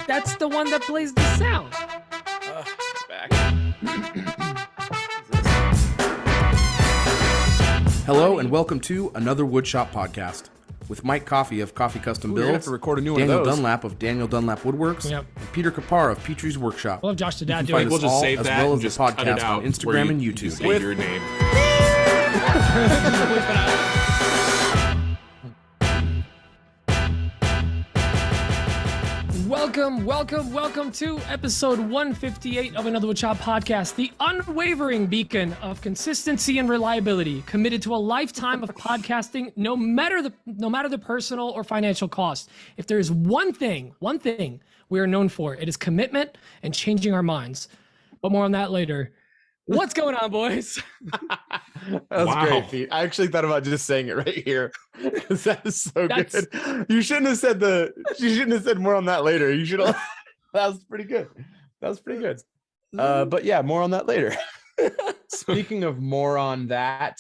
That's the one that plays the sound. It's back. Hello and welcome to another Woodshop podcast with Mike Coffey of Coffee Custom We're gonna have Builds, to record a new one Daniel of those. Dunlap of Daniel Dunlap Woodworks, Yep. and Peter Kapar of Petrie's Workshop. We'll have Josh the You dad can do find it. We'll us just all save as that well and as the just cut it podcast out on where Instagram and you YouTube. say your name. Welcome to episode 158 of Another Woodshop podcast, the unwavering beacon of consistency and reliability, committed to a lifetime of podcasting, no matter the personal or financial cost. If there is one thing we are known for, it is commitment and changing our minds. But more on that later. What's going on, boys? That was Wow. great, Pete. I actually thought about just saying it right here because that is so That's- good. You shouldn't have said You shouldn't have said more on that later. You should have. That was pretty good. But yeah, more on that later. Speaking of more on that,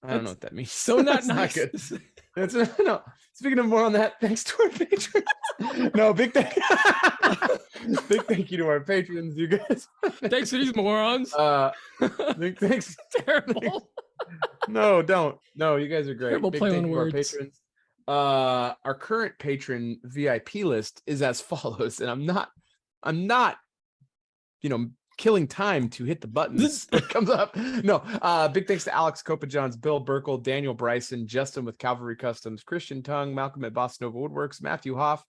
I don't know what that means. So not That's nice. good. That's no. Speaking of more on that, thanks to our patrons. No, big thank you to our patrons, you guys. Thanks for these morons. Thanks. Terrible. No, don't. No, you guys are great. Terrible Big play thank on you to our words. patrons. Our current patron VIP list is as follows, and I'm not, killing time to hit the buttons that comes up. No, big thanks to Alex Copajohns, Bill Burkle, Daniel Bryson, Justin with Cavalry Customs, Christian Tung, Malcolm at Bossa Nova Woodworks, Matthew Hoff,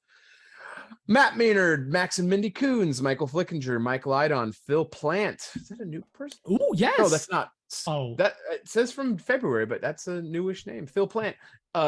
Matt Maynard, Max and Mindy Coons, Michael Flickinger, Michael Idon, Phil Plant. Is that a new person? Ooh, yes. No, that's not. Oh. That it says from February, but that's a newish name. Phil Plant,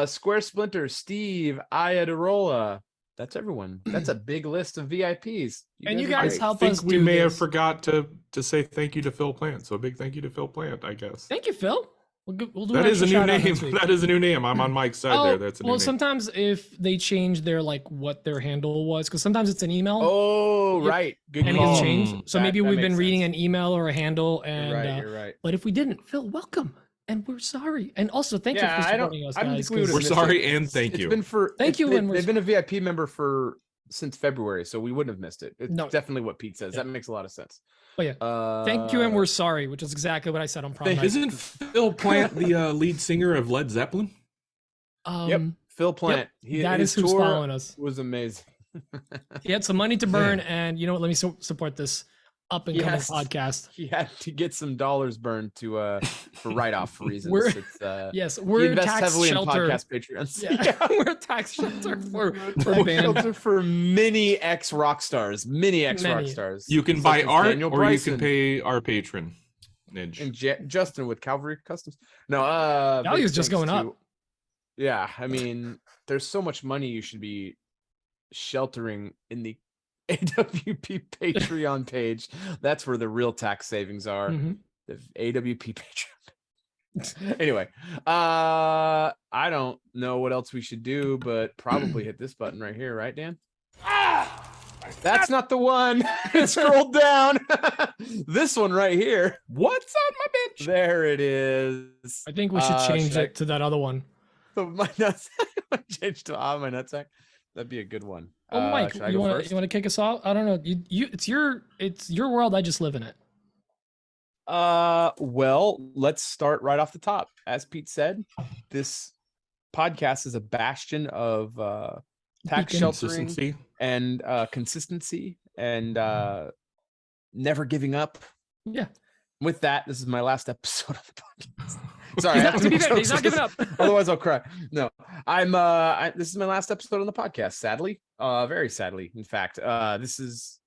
Square Splinter, Steve, Ayadarola. That's everyone. That's a big list of VIPs. And you are guys great. help I us think we do may have this. forgot to say thank you to Phil Plant. So a big thank you to Phil Plant, I guess. Thank you, Phil. We'll do That an is a extra new shout out name. next week. That is a new name. I'm on Mike's side there. That's a new well, name. sometimes if they change their what their handle was, because sometimes it's an email Oh, Yep. right. Good and it call. gets changed. So That- maybe that we've makes been reading sense. an email or a handle, and You're right. You're right. but if we didn't, Phil, welcome, and we're sorry. And also, thank you Yeah, for I don't- supporting us, I don't guys. think we would've 'cause- We're missed sorry it. and thank It's you. been for Thank you, and They've been a VIP member since February, so we wouldn't have missed it. It's No. definitely what Pete says. Yeah. That makes a lot of sense. But yeah, thank you, and we're sorry, which is exactly what I said on prom Thank- night. Isn't Phil Plant the lead singer of Led Zeppelin? Yep. Phil Plant. that is who's tour following us. was amazing. He had some money to burn, and you know what? Let me support this up and coming Yes. podcast. He had to get some dollars burned to for write-off reasons. We're- It's, Yes, he we're invests tax heavily shelter. in podcast Patreons. Yeah, we're a tax shelter for Tax a band. shelter for many ex-rock stars. Many ex-rock Many. stars. You can such buy as art Daniel or Bryson you can pay our patron. Nidge. and Justin with Cavalry Customs. No, Value's big just thanks going up. to- Yeah, I mean, there's so much money you should be sheltering in the AWP Patreon page. That's where the real tax savings are. Mhm. The AWP Patreon. Anyway, I don't know what else we should do, but probably hit this button right here, right, Dan? That's not the one. Scroll down. This one right here. What's on my bench? There it is. I think we should change should I- it to that other one. My nuts. Change to my nutsack. That'd be a good one. Oh, Mike, should I you go want first? to kick us off? I don't know. It's your world. I just live in it. Well, let's start right off the top. As Pete said, this podcast is a bastion of tax Beacon. sheltering Consistency. and consistency and never giving up. Yeah. With that, this is my last episode of the podcast. Sorry, He's I not, have to be make fair, he's jokes not giving up. otherwise I'll cry. No, this is my last episode on the podcast, sadly. Very sadly, in fact. This is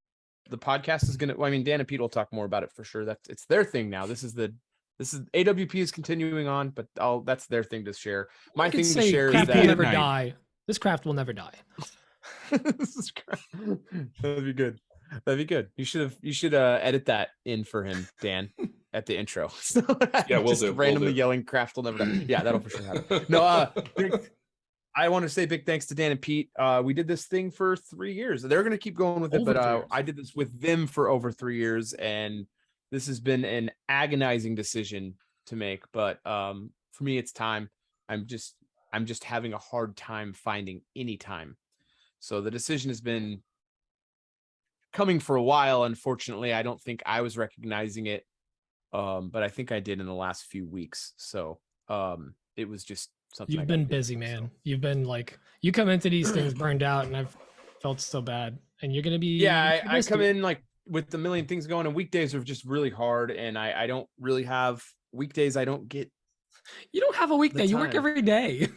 the podcast is gonna I mean, Dan and Pete will talk more about it for sure. It's their thing now. This is AWP is continuing on, but that's their thing to share. My You could thing to say share is craft will at that never night. die. This craft will never die. this is crap. That'd be good. That'd be good. You should edit that in for him, Dan, at the intro. So, Yeah, we'll just do, we'll randomly do. yelling craft will never die. Yeah, that'll for sure happen. No, I want to say big thanks to Dan and Pete. We did this thing for 3 years. They're going to keep going with it, Over but 3 years. I did this with them for over 3 years, and this has been an agonizing decision to make. But for me, it's time. I'm just having a hard time finding any time So the decision has been coming for a while. Unfortunately, I don't think I was recognizing it, but I think I did in the last few weeks. So it was just something. You've been busy, man. So. You've been like, you come into these things burned out, and I've felt so bad. And you're gonna be. Yeah, I come in like with a million things going, and weekdays are just really hard, and I don't really have weekdays. I don't get. You don't have a weekday. You work every day.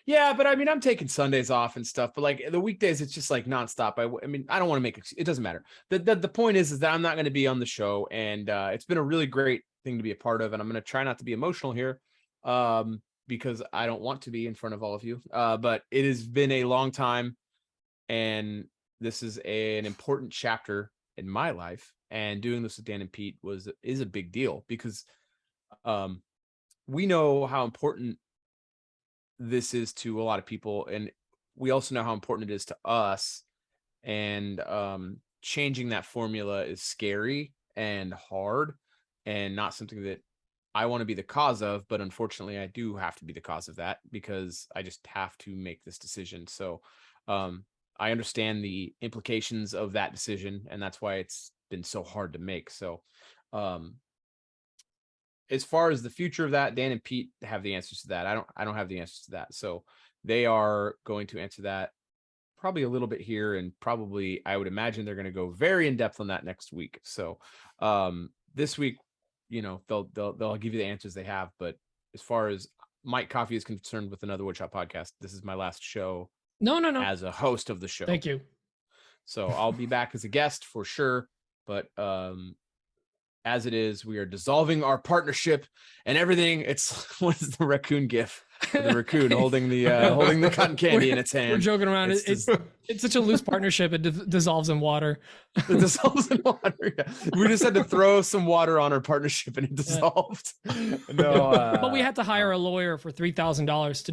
Yeah, but I mean, I'm taking Sundays off and stuff. But like the weekdays, it's just like nonstop. I mean, I don't want to make it doesn't matter. The point is that I'm not going to be on the show, and it's been a really great thing to be a part of. And I'm going to try not to be emotional here, because I don't want to be in front of all of you. But it has been a long time, and this is an important chapter in my life. And doing this with Dan and Pete is a big deal because we know how important this is to a lot of people, and we also know how important it is to us, and changing that formula is scary and hard and not something that I want to be the cause of, but unfortunately I do have to be the cause of that because I just have to make this decision. So I understand the implications of that decision, and that's why it's been so hard to make. So as far as the future of that, Dan and Pete have the answers to that. I don't have the answers to that. So they are going to answer that probably a little bit here, and probably I would imagine they're going to go very in depth on that next week. So this week, you know, they'll give you the answers they have. But as far as Mike Coffee is concerned with Another Woodshop podcast, this is my last show. No. As a host of the show. Thank you. So I'll be back as a guest for sure. But as it is, we are dissolving our partnership and everything. It's what is the raccoon gif? The raccoon holding the cotton candy in its hand. We're joking around. It's such a loose partnership. It dissolves in water. It dissolves in water. Yeah. We just had to throw some water on our partnership and it dissolved. No, but we had to hire a lawyer for $3,000 to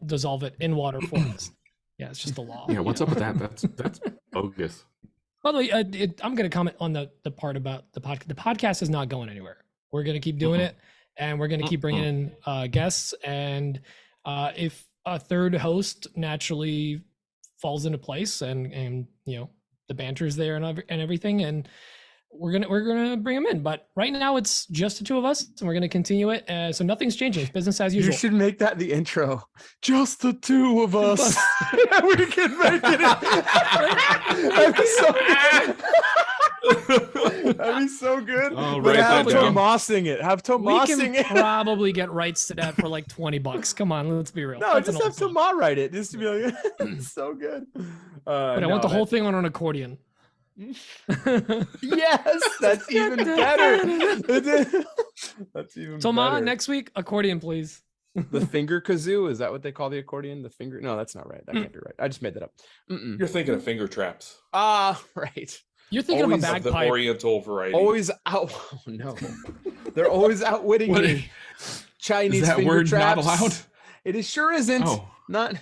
dissolve it in water for us. Yeah, it's just the law. Yeah, what's up with that? That's bogus. By the way, I'm going to comment on the part about the podcast. The podcast is not going anywhere. We're going to keep doing it, and we're going to keep bringing in guests. And if a third host naturally falls into place, and you know the banter's there and everything, and we're gonna bring them in. But right now it's just the two of us, and we're going to continue it. So nothing's changing. It's business as usual. You should make that the intro. Just the two of us. Yeah, we can make it. That'd be so good. That'd be so good. Oh, but right, have that Tomas sing it. Have Tomas sing We it. can probably get rights to that for like $20. Come on, let's be real. No, That's just have Tomas write it. Just to be like, it's so good. But I want the whole thing on an accordion. Yes, that's even better. That's even Tomas, better. next week, accordion, please. The finger kazoo, is that what they call the accordion? The finger? No, that's not right. That can't be right. I just made that up. You're thinking of finger traps. Right. You're thinking Always of a Of the bagpipe. Oriental variety. Always out. Oh no, they're always outwitting What me. Chinese Is that finger word traps. not allowed? It is sure isn't. Oh. Not.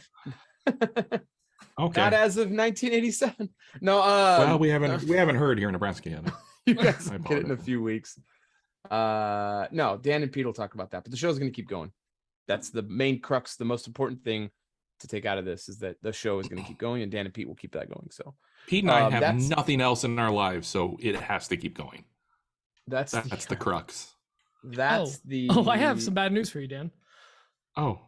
Okay. Not as of 1987. No. Well, we haven't heard here in Nebraska yet. You guys I will get it in a apologize. few weeks. No, Dan and Pete will talk about that, but the show's going to keep going. That's the main crux. The most important thing to take out of this is that the show is going to keep going, and Dan and Pete will keep that going. So Pete and I have that's- nothing else in our lives, so it has to keep going. that's the crux. That's the. Oh, I have some bad news for you, Dan. Oh,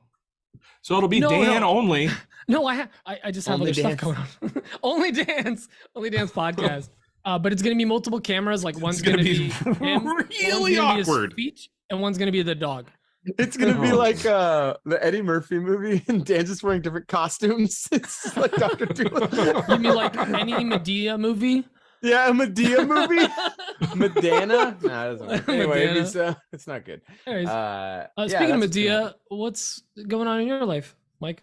so it'll be No, Dan no. only. No, I just have Only other stuff Dan's. going on. Only Dan's podcast. But it's gonna be multiple cameras. Like one's gonna gonna be be him, one's really gonna be his awkward. speech, and one's gonna be the dog. It's gonna be Oh. like the Eddie Murphy movie, and Dan's just wearing different costumes. It's just like Dr. Doolittle. You mean like any Medea movie? Yeah, a Medea movie. Madonna. Nah, that doesn't work. Anyway, Madonna. it's not good. Anyways, Yeah, speaking of that's what's gonna Medea, happen. what's going on in your life, Mike?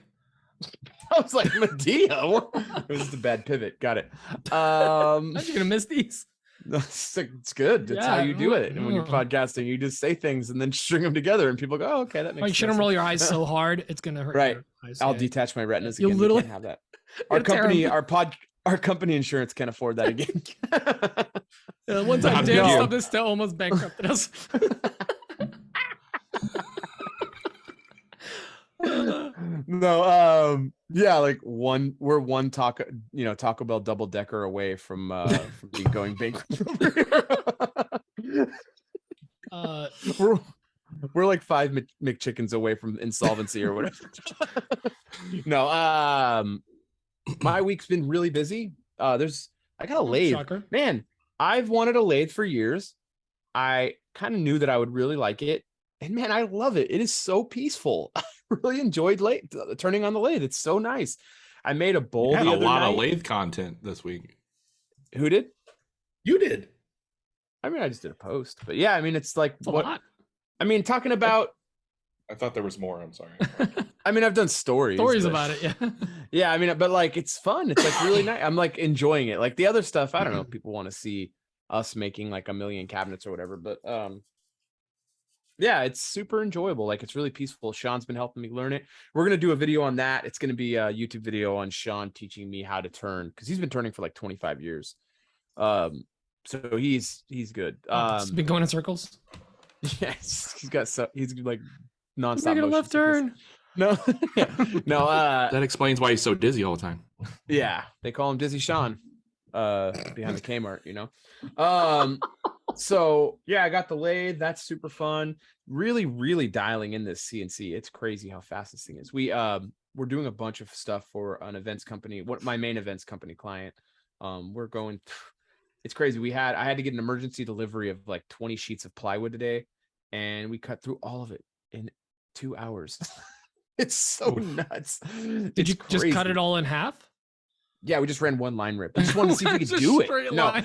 I was like, Medea. It was just a bad pivot. Got it. How'd you gonna miss these? It's good. That's how Yeah. you do it. And when you're podcasting, you just say things and then string them together, and people go, "Oh, okay, that makes Like, you sense." shouldn't roll your eyes so hard; it's gonna hurt. Right. Your eyes. I'll Yeah. detach my retinas You again. literally- We can't have that. Our You're company, terrible. our company insurance can't afford that again. One time, Not a Dan deal. stopped this to almost bankrupted us. No, yeah, like we're one Taco Bell double decker away from being going bankrupt. we're we're like 5 McChickens away from insolvency or whatever. No, my week's been really busy. I got a lathe. Shocker. Man, I've wanted a lathe for years. I kind of knew that I would really like it. And man, I love it. It is so peaceful. I really enjoyed turning on the lathe. It's so nice. I made a bowl You had the a other lot night. of lathe content this week. Who did? You did. I mean, I just did a post. But yeah, I mean, it's like It's a lot. I mean, talking about I thought there was more. I'm sorry. I mean, I've done stories. Stories but- about it, yeah. Yeah, I mean, but like it's fun. It's like really nice. I'm like enjoying it. Like the other stuff, I don't know if people want to see us making like a million cabinets or whatever, but yeah, it's super enjoyable. Like it's really peaceful. Sean's been helping me learn it. We're gonna do a video on that. It's gonna be a YouTube video on Sean teaching me how to turn because he's been turning for like 25 years. So he's good. It's been going in circles. Yes, he's like nonstop. Making a motion left sickness. turn. No, no. That explains why he's so dizzy all the time. Yeah, they call him Dizzy Sean behind the Kmart, you know. So yeah, I got the lathe. That's super fun. Really dialing in this CNC. It's crazy how fast this thing is. We're doing a bunch of stuff for an events company, my main events company client. We're going it's crazy. I had to get an emergency delivery of like 20 sheets of plywood today, and we cut through all of it in 2 hours. It's so nuts. Did you just cut it all in half? Yeah, we just ran one line rip. We just wanted to see if we could Just do it. straight No, line.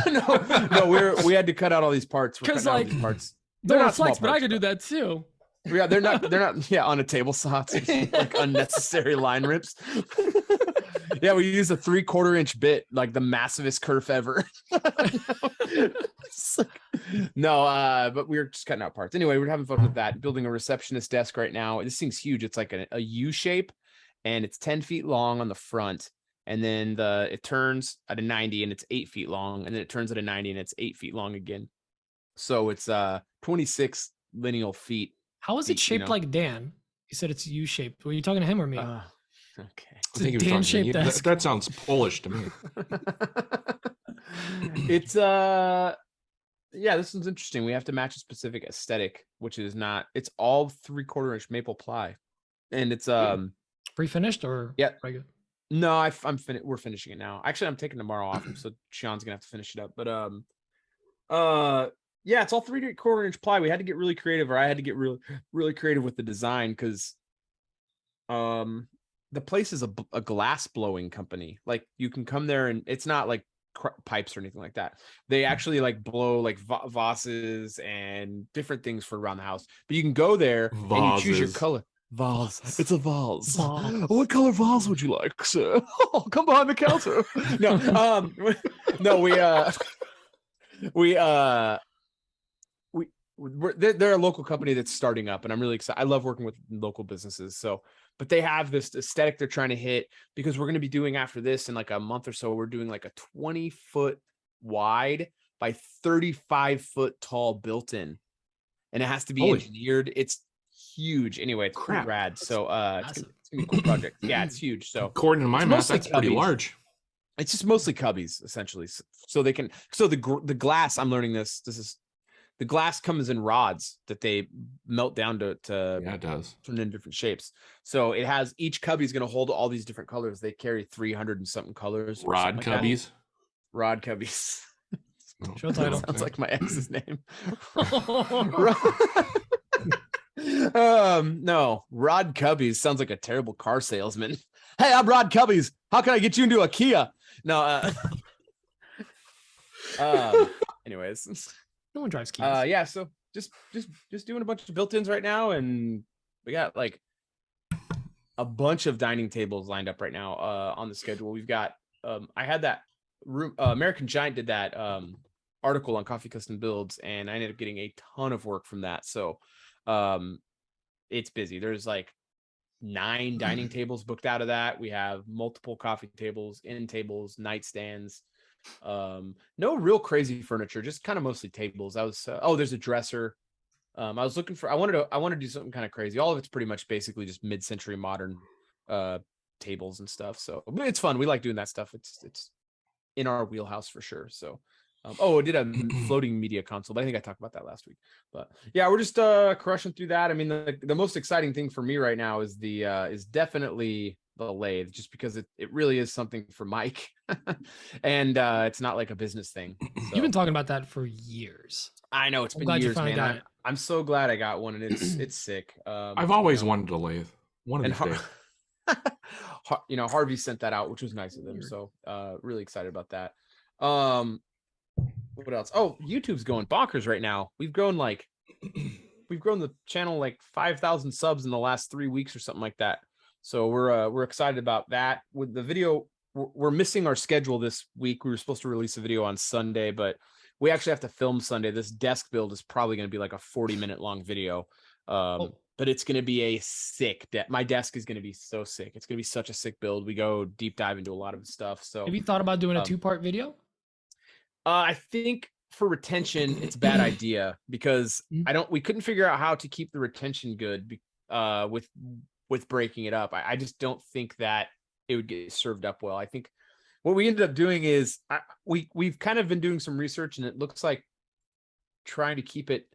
no. We had to cut out all these parts. We're 'Cause, cutting out like, these parts. They're not not flex, small but I parts, could do that too. Yeah, they're not. Yeah, on a table saw, it's like unnecessary line rips. Yeah, we use a 3/4 inch bit, like the massivest kerf ever. No, but we were just cutting out parts. Anyway, we're having fun with that. Building a receptionist desk right now. This thing's huge. It's like a U shape, and it's 10 feet long on the front. And then it turns at a 90 and it's 8 feet long. And then it turns at a 90 and it's 8 feet long again. So it's 26 lineal feet. How is it shaped like Dan? You said it's U-shaped. Were you talking to him or me? Okay. I think he was talking to me. Dan-shaped desk. That sounds Polish to me. It's yeah, this one's interesting. We have to match a specific aesthetic, which is not. It's all 3/4 inch maple ply, and it's Pre-finished or yeah. regular? No, we're finishing it now. Actually, I'm taking tomorrow off, so Sean's gonna have to finish it up. But yeah, it's all 3/4 inch ply. We had to get really creative, or I had to get really creative with the design because the place is a glass blowing company. Like you can come there and it's not like pipes or anything like that. They actually like blow like vases and different things for around the house. But you can go there and you choose your color. Vase. It's a vase. What color vase would you like, sir? Oh, come behind the counter. They're a local company that's starting up, and I'm really excited. I love working with local businesses. So, but they have this aesthetic they're trying to hit because we're going to be doing after this in like a month or so. We're doing like a 20-foot wide by 35-foot tall built-in, and it has to be engineered. It's huge. Anyway, it's pretty rad. So, it's gonna be a cool project. Yeah, it's huge. So, according to my math, that's pretty large. It's just mostly cubbies, essentially. So they can. So the glass. I'm learning this. The glass comes in rods that they melt down to yeah, it does turn in different shapes. So it has each cubby is going to hold all these different colors. They carry 300 and something colors. Rod cubbies. Rod cubbies. Show title. Sounds like my ex's name. No, Rod Cubbies sounds like a terrible car salesman. Hey, I'm Rod Cubbies. How can I get you into a Kia? No. Anyways. No one drives Kias. Yeah. So just doing a bunch of built-ins right now, and we got like a bunch of dining tables lined up right now on the schedule. We've got I had that room. American Giant did that article on Coffee Custom Builds, and I ended up getting a ton of work from that. So it's busy. There's like 9 dining tables booked out of that. We have multiple coffee tables, end tables, nightstands. No real crazy furniture, just kind of mostly tables. There's a dresser. I was looking for. I wanted to do something kind of crazy. All of it's pretty much basically just mid-century modern tables and stuff. So it's fun. We like doing that stuff. It's in our wheelhouse for sure. So. I did a floating media console, but I think I talked about that last week. But yeah, we're just crushing through that. I mean, the most exciting thing for me right now is is definitely the lathe, just because it really is something for Mike, and it's not like a business thing. So. You've been talking about that for years. I know it's been years, man. I'm so glad I got one, and it's sick. I've always wanted a lathe. One of these days. Harvey sent that out, which was nice of them. So really excited about that. What else? Oh, YouTube's going bonkers right now. We've grown the channel like 5,000 subs in the last 3 weeks or something like that. So we're excited about that. With the video, we're missing our schedule this week. We were supposed to release a video on Sunday, but we actually have to film Sunday. This desk build is probably going to be like a 40-minute long video. But it's going to be a sick my desk is going to be so sick. It's going to be such a sick build. We go deep dive into a lot of stuff. So have you thought about doing a 2-part video? I think for retention, it's a bad idea because we couldn't figure out how to keep the retention good with breaking it up. I just don't think that it would get served up well. I think what we ended up doing is we've kind of been doing some research, and it looks like trying to keep it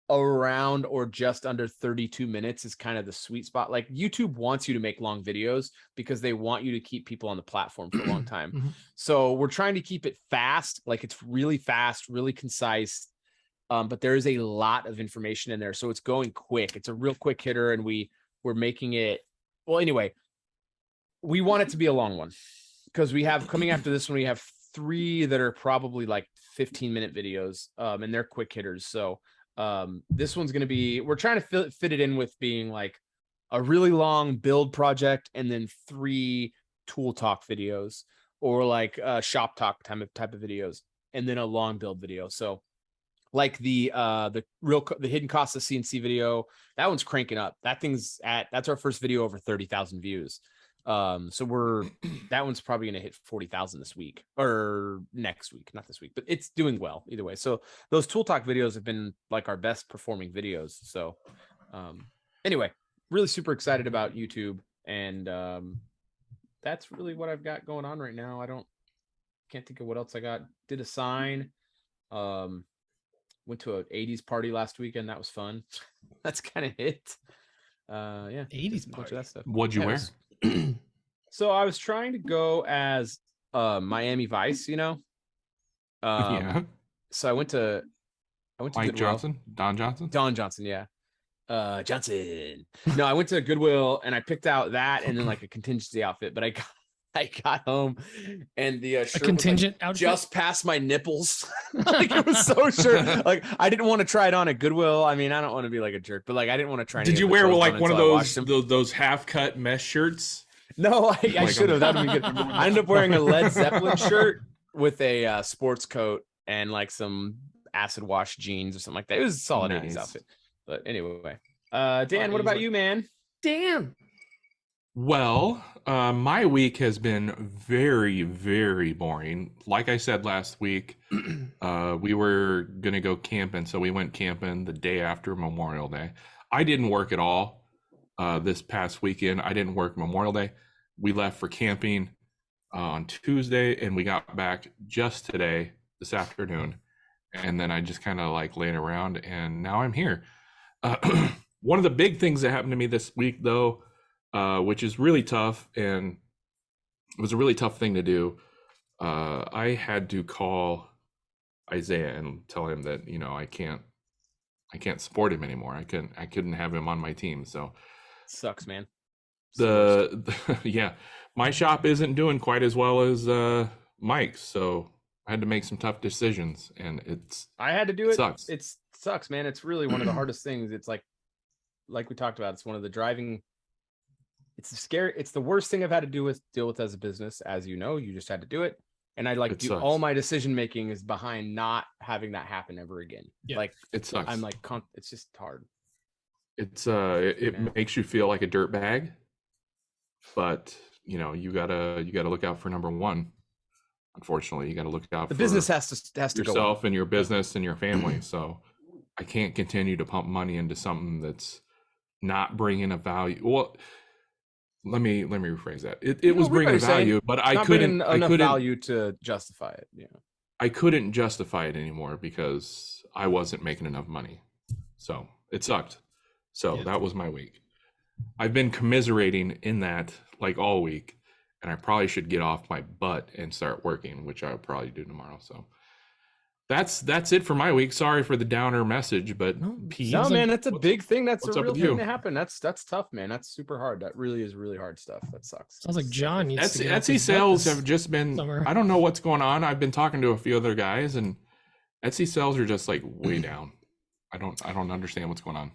around or just under 32 minutes is kind of the sweet spot. Like YouTube wants you to make long videos because they want you to keep people on the platform for a long time. So we're trying to keep it fast. Like it's really fast, really concise. But there is a lot of information in there. So it's going quick. It's a real quick hitter, and we're making it. Well, anyway, we want it to be a long one because we have coming after this one, we have 3 that are probably like 15-minute videos, and they're quick hitters. So this one's going to be, we're trying to fit it in with being like a really long build project and then 3 tool talk videos, or like shop talk type of videos, and then a long build video. So like the hidden costs of CNC video, that one's cranking up. That's our first video over 30,000 views. So that one's probably going to hit 40,000 this week or next week, not this week, but it's doing well either way. So those tool talk videos have been like our best performing videos. So, anyway, really super excited about YouTube, and, that's really what I've got going on right now. Can't think of what else I got. Did a sign, went to an 80s party last weekend. That was fun. That's kind of it. Yeah. 80s bunch of that stuff. What'd you wear? So I was trying to go as Miami Vice, Yeah. So I went to Mike Goodwill. Johnson? Don Johnson? Yeah. Johnson. No, I went to Goodwill and I picked out that and then like a contingency outfit, but I got home and the shirt contingent was, like, outfit just past my nipples. Like it was so short. Like I didn't want to try it on at Goodwill. I mean, I don't want to be like a jerk, but like I didn't want to try. Did you wear like one of those half cut mesh shirts? No, I should have. That would be good. I ended up wearing a Led Zeppelin shirt with a sports coat and like some acid wash jeans or something like that. It was a solid 80s outfit. But anyway, Dan, what about you, man? Dan. Well, my week has been very, very boring. Like I said last week, we were going to go camping. So we went camping the day after Memorial Day. I didn't work at all this past weekend. I didn't work Memorial Day. We left for camping on Tuesday, and we got back just today, this afternoon. And then I just kind of like laying around, and now I'm here. One of the big things that happened to me this week, though, which is really tough, and it was a really tough thing to do. I had to call Isaiah and tell him that, I can't support him anymore. I couldn't have him on my team. So sucks, man. Yeah, my shop isn't doing quite as well as Mike's, so I had to make some tough decisions, and I had to do it. Sucks. It sucks, man. It's really one of the hardest things. It's like we talked about, it's one of the driving. It's scary. It's the worst thing I've had to deal with as a business. As you know, you just had to do it. And all my decision making is behind not having that happen ever again. Yeah. Like it sucks. I'm like, it's just hard. It makes you feel like a dirt bag, but you gotta look out for number one. Unfortunately, you gotta look out. The business has to yourself go and your business and your family. So I can't continue to pump money into something that's not bringing a value. Well, let me rephrase that. It was bringing a value, but I couldn't value to justify it. Yeah. I couldn't justify it anymore because I wasn't making enough money. So it sucked. So that was my week. I've been commiserating in that like all week, and I probably should get off my butt and start working, which I'll probably do tomorrow. So that's it for my week. Sorry for the downer message, but Pete, man, that's a big thing. That's a real thing to happen. That's tough, man. That's super hard. That really is really hard stuff. That sucks. Sounds like John needs to Etsy sales have just been I don't know what's going on. I've been talking to a few other guys, and Etsy sales are just like way down. I don't understand what's going on.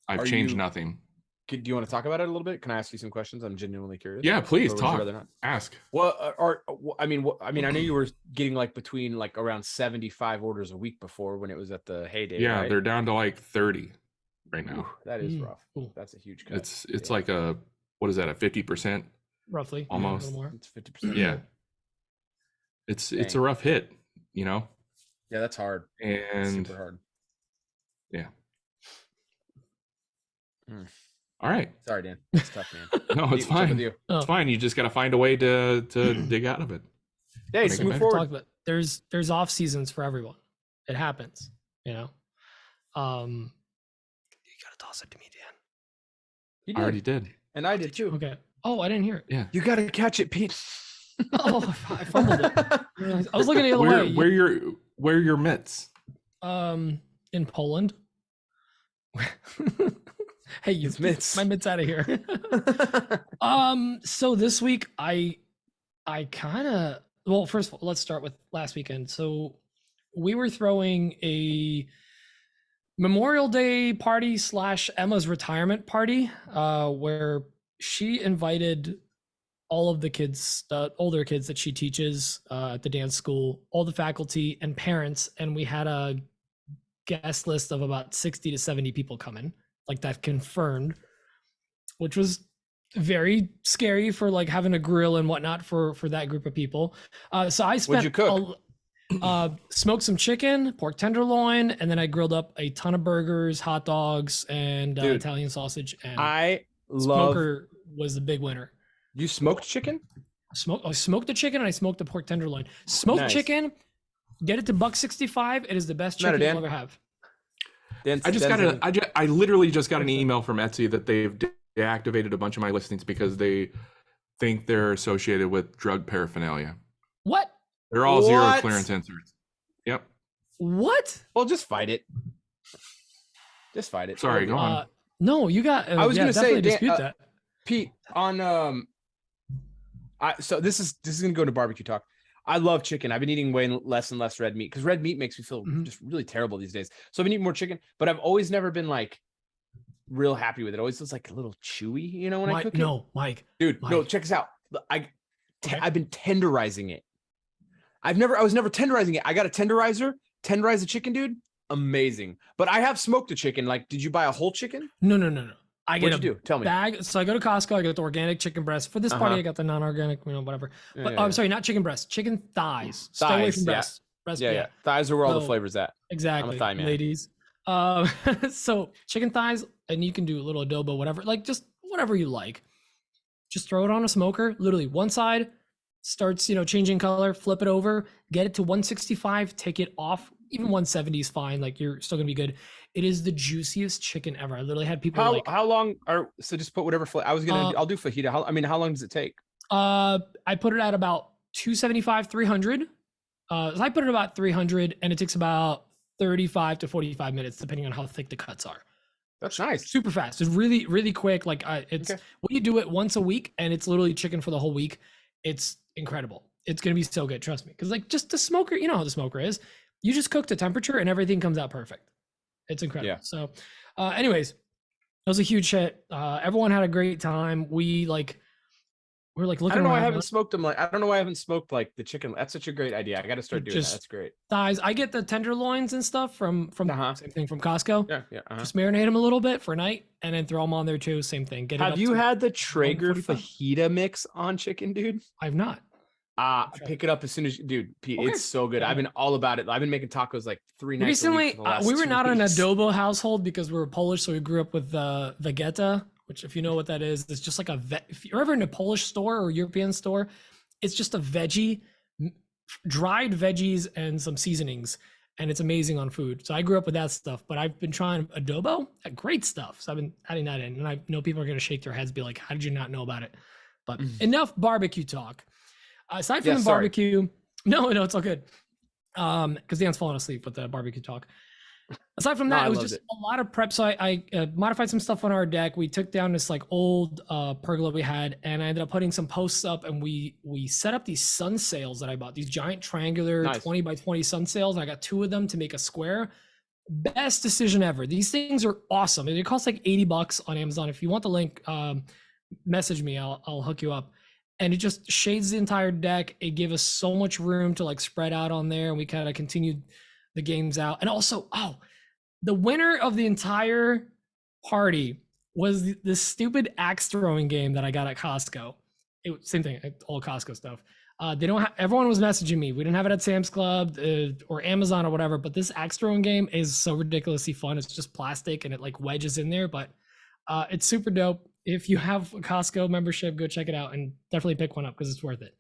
I've changed nothing. Do you want to talk about it a little bit? Can I ask you some questions? I'm genuinely curious. Yeah, please talk. Ask. Well, I mean, I know you were getting like between like around 75 orders a week before when it was at the heyday. Yeah, right? They're down to like 30 right now. Ooh, that is rough. Ooh. That's a huge cut. It's like a, what is that? A 50%? Roughly. Almost. More. It's 50%. Yeah. It's a rough hit, you know? Yeah, that's hard. And super hard. Yeah. All right. Sorry, Dan. It's tough, man. No, it's fine. It's fine. You just got to find a way to dig out of it. Yeah, just move forward. About, there's off seasons for everyone. It happens, you know. You got to toss it to me, Dan. I already did. And I did too. Okay. Oh, I didn't hear it. Yeah. You got to catch it, Pete. Oh, I fumbled it. I was looking the other way. Where are your mitts? In Poland. Hey, you mitts. My mitts out of here. So this week I kind of, well, first of all, let's start with last weekend. So we were throwing a Memorial Day party / Emma's retirement party, where she invited all of the kids, older kids that she teaches at the dance school, all the faculty and parents, and we had a guest list of about 60 to 70 people coming, like that confirmed, which was very scary for like having a grill and whatnot for that group of people. So I spent, what'd you cook? Smoked some chicken, pork tenderloin, and then I grilled up a ton of burgers, hot dogs, and Italian sausage. And smoker was the big winner. You smoked chicken? I smoked the chicken and I smoked the pork tenderloin. Smoked chicken, get it to $1.65. It is the best chicken you'll ever have. I literally just got an email from Etsy that they've deactivated a bunch of my listings because they think they're associated with drug paraphernalia. What? They're all zero clearance inserts. Yep. What? Well, just fight it. Just fight it. Sorry, go on. No, you got. I was going to say, dispute that. Pete, on so this is going to go into barbecue talk. I love chicken. I've been eating way less and less red meat because red meat makes me feel just really terrible these days. So I've been eating more chicken, but I've always never been like real happy with it. Always feels like a little chewy, you know, when I cook it. No, Mike. Dude, no, check this out. I've been tenderizing it. I was never tenderizing it. I got a tenderizer, tenderize the chicken, dude. Amazing. But I have smoked a chicken. Like, did you buy a whole chicken? No. What'd you do? Tell me. Bag. So I go to Costco. I got the organic chicken breast. For this party, I got the non-organic, whatever. But I'm sorry, not chicken breast. Chicken thighs. Stay away from breast. Breast. Yeah. Thighs are where all the flavors at. Exactly. I'm a thigh man. Ladies. So chicken thighs, and you can do a little adobo, whatever. Like just whatever you like. Just throw it on a smoker. Literally one side starts, changing color. Flip it over. Get it to 165. Take it off. Even 170 is fine. Like you're still gonna be good. It is the juiciest chicken ever. I literally had people how long are, so just put whatever flavor. I'll do fajita. How long does it take? I put it at about 275, 300. I put it about 300 and it takes about 35 to 45 minutes, depending on how thick the cuts are. That's nice. Super fast. It's really, really quick. Like it's when you do it once a week and it's literally chicken for the whole week. It's incredible. It's going to be so good. Trust me. Cause like just the smoker, you know how the smoker is. You just cook the temperature and everything comes out perfect. It's incredible. Yeah. So anyways, it was a huge hit. Everyone had a great time. We're like looking. I don't know why I haven't smoked them. I don't know why I haven't smoked like the chicken. That's such a great idea. I got to start doing that. That's great. Thighs. I get the tenderloins and stuff from same thing from Costco. Yeah. Just marinate them a little bit for a night and then throw them on there too. Same thing. Have you had the Traeger fajita mix on chicken, dude? I've not. Pick it up as soon as dude. Okay. It's so good. I've been all about it. I've been making tacos like 3 nights Recently, a week for the last we were 2 not an weeks. adobo household because we were Polish, so we grew up with vegeta, which, if you know what that is, it's just like if you're ever in a Polish store or European store, it's just a veggie, dried veggies and some seasonings, and it's amazing on food. So I grew up with that stuff, but I've been trying adobo, great stuff. So I've been adding that in, and I know people are going to shake their heads, be like, "How did you not know about it?" But enough barbecue talk. Aside from the barbecue, no, it's all good. Because Dan's falling asleep with the barbecue talk. Aside from that, it was just a lot of prep. So I modified some stuff on our deck. We took down this like old pergola we had, and I ended up putting some posts up, and we set up these sun sails that I bought, these giant triangular 20 by 20 sun sails. And I got 2 of them to make a square. Best decision ever. These things are awesome. It costs like $80 on Amazon. If you want the link, message me. I'll hook you up. And it just shades the entire deck. It gave us so much room to like spread out on there, and we kind of continued the games out. And also, the winner of the entire party was this stupid axe throwing game that I got at Costco. Same thing, all Costco stuff. They don't have, everyone was messaging me. We didn't have it at Sam's Club or Amazon or whatever, but this axe throwing game is so ridiculously fun. It's just plastic and it like wedges in there, but it's super dope. If you have a Costco membership, go check it out and definitely pick one up because it's worth it.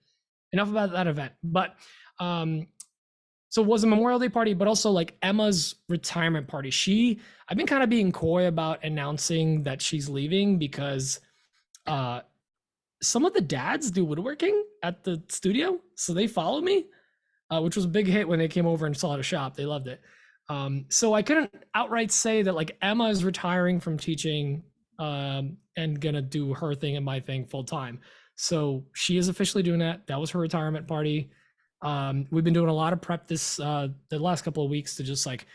Enough about that event. But so it was a Memorial Day party, but also like Emma's retirement party. I've been kind of being coy about announcing that she's leaving because some of the dads do woodworking at the studio. So they follow me, which was a big hit when they came over and saw it at a shop. They loved it. So I couldn't outright say that like Emma is retiring from teaching and gonna do her thing and my thing full time. So she is officially doing that. That was her retirement party. We've been doing a lot of prep the last couple of weeks to just like,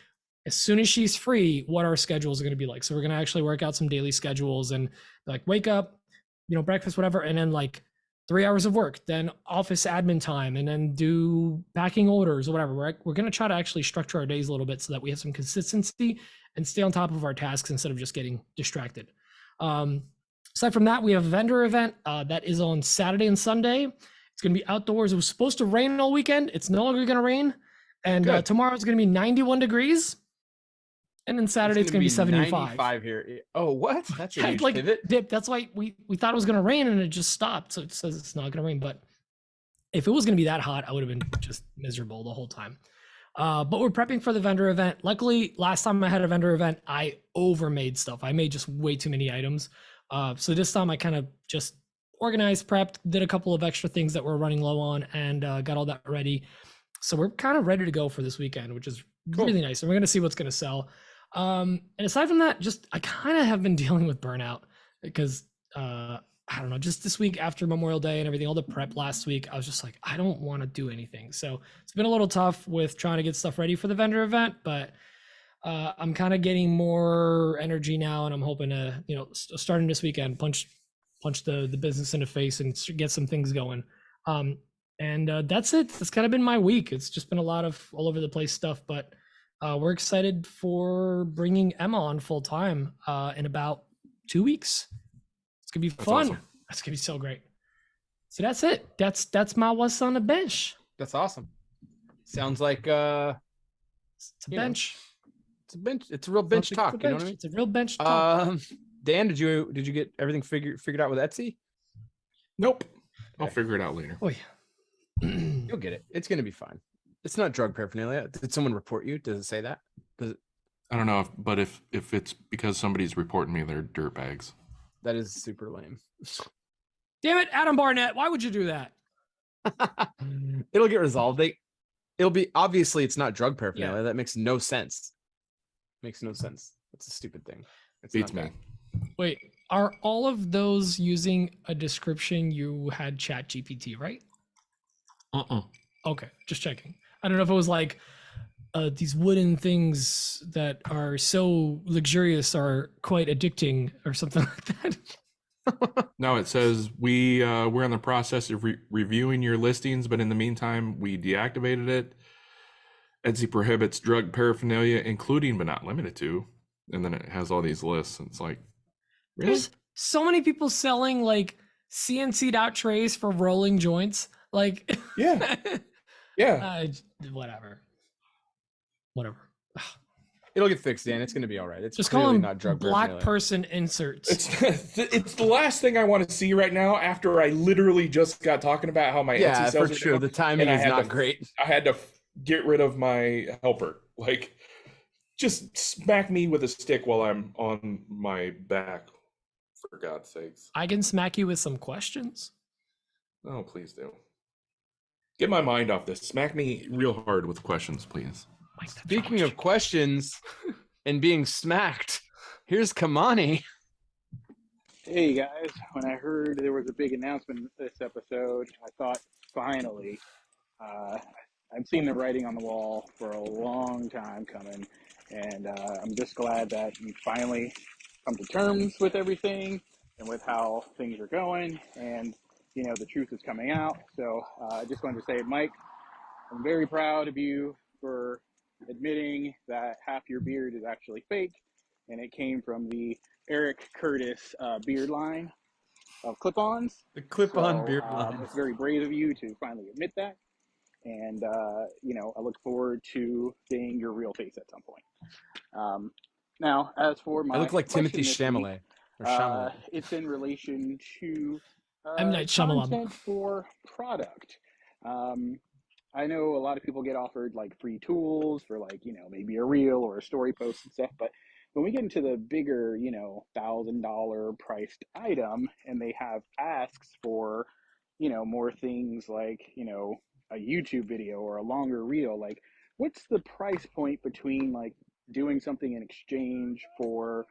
as soon as she's free, what our schedules are going to be like. So we're going to actually work out some daily schedules and like wake up, breakfast, whatever. And then like 3 hours of work, then office admin time, and then do packing orders or whatever. We're going to try to actually structure our days a little bit so that we have some consistency and stay on top of our tasks instead of just getting distracted. Aside from that, we have a vendor event that is on Saturday and Sunday. It's going to be outdoors. It was supposed to rain all weekend. It's no longer going to rain. And tomorrow it's going to be 91 degrees. And then Saturday it's going to be 75. 95 here. Oh, what? That's a huge pivot. Dip. That's why we thought it was going to rain and it just stopped. So it says it's not going to rain. But if it was going to be that hot, I would have been just miserable the whole time. But we're prepping for the vendor event. Luckily, last time I had a vendor event, I overmade stuff. I made just way too many items. So this time I kind of just organized, prepped, did a couple of extra things that we're running low on, and got all that ready. So we're kind of ready to go for this weekend, which is really nice. And we're going to see what's going to sell. And aside from that, just I kind of have been dealing with burnout because I don't know, just this week after Memorial Day and everything, all the prep last week, I was just like, I don't want to do anything. So it's been a little tough with trying to get stuff ready for the vendor event, but I'm kind of getting more energy now, and I'm hoping to, starting this weekend, punch the business in the face and get some things going. And that's it. That's kind of been my week. It's just been a lot of all over the place stuff, but we're excited for bringing Emma on full time in about 2 weeks. It's gonna be fun. Awesome. That's gonna be so great. So that's it. That's my what's on the bench. That's awesome. Sounds like it's a bench. It's a bench. It's a real bench talk. You know what I mean? It's a real bench talk. Dan, did you get everything figured out with Etsy? Nope. I'll figure it out later. Oh yeah. You'll get it. It's gonna be fine. It's not drug paraphernalia. Did someone report you? Does it say that? I don't know, but if it's because somebody's reporting me, they're dirtbags. That is super lame. Damn it, Adam Barnett! Why would you do that? It'll get resolved. It'll be obviously it's not drug paraphernalia. Yeah. That makes no sense. Makes no sense. That's a stupid thing. Beats me. Wait, are all of those using a description you had Chat GPT, right? Okay, just checking. I don't know if it was like these wooden things that are so luxurious are quite addicting or something like that. No, it says we're in the process of reviewing your listings, but in the meantime, we deactivated it. Etsy prohibits drug paraphernalia, including but not limited to, and then it has all these lists. And it's like, really? There's so many people selling like CNC'd out trays for rolling joints. Like, Yeah. Yeah. Whatever. It'll get fixed, Dan. It's going to be all right. It's Just call clearly them not drug black paraphernalia. person inserts. It's the last thing I want to see right now after I literally just got talking about how my Etsy Yeah, sales for are sure. down, The timing and is not great. I had to get rid of my helper. Like, just smack me with a stick while I'm on my back, for God's sakes. I can smack you with some questions. Oh, please do. Get my mind off this. Smack me real hard with questions, please. Speaking of questions and being smacked, here's Kimani. Hey guys, when I heard there was a big announcement this episode, I thought finally, I've seen the writing on the wall for a long time coming, and I'm just glad that you finally come to terms with everything and with how things are going, and the truth is coming out. So I just wanted to say, Mike, I'm very proud of you for admitting that half your beard is actually fake, and it came from the Eric Curtis beard line of clip-ons. The clip-on So, beard line. It's very brave of you to finally admit that, and I look forward to seeing your real face at some point. Now, as for my I look like Timothy question this week, Chalamet. it's in relation to M. Night Shyamalan. content for product. I know a lot of people get offered like free tools for maybe a reel or a story post and stuff, but when we get into the bigger, $1,000 priced item and they have asks for, more things like, a YouTube video or a longer reel, like what's the price point between like doing something in exchange for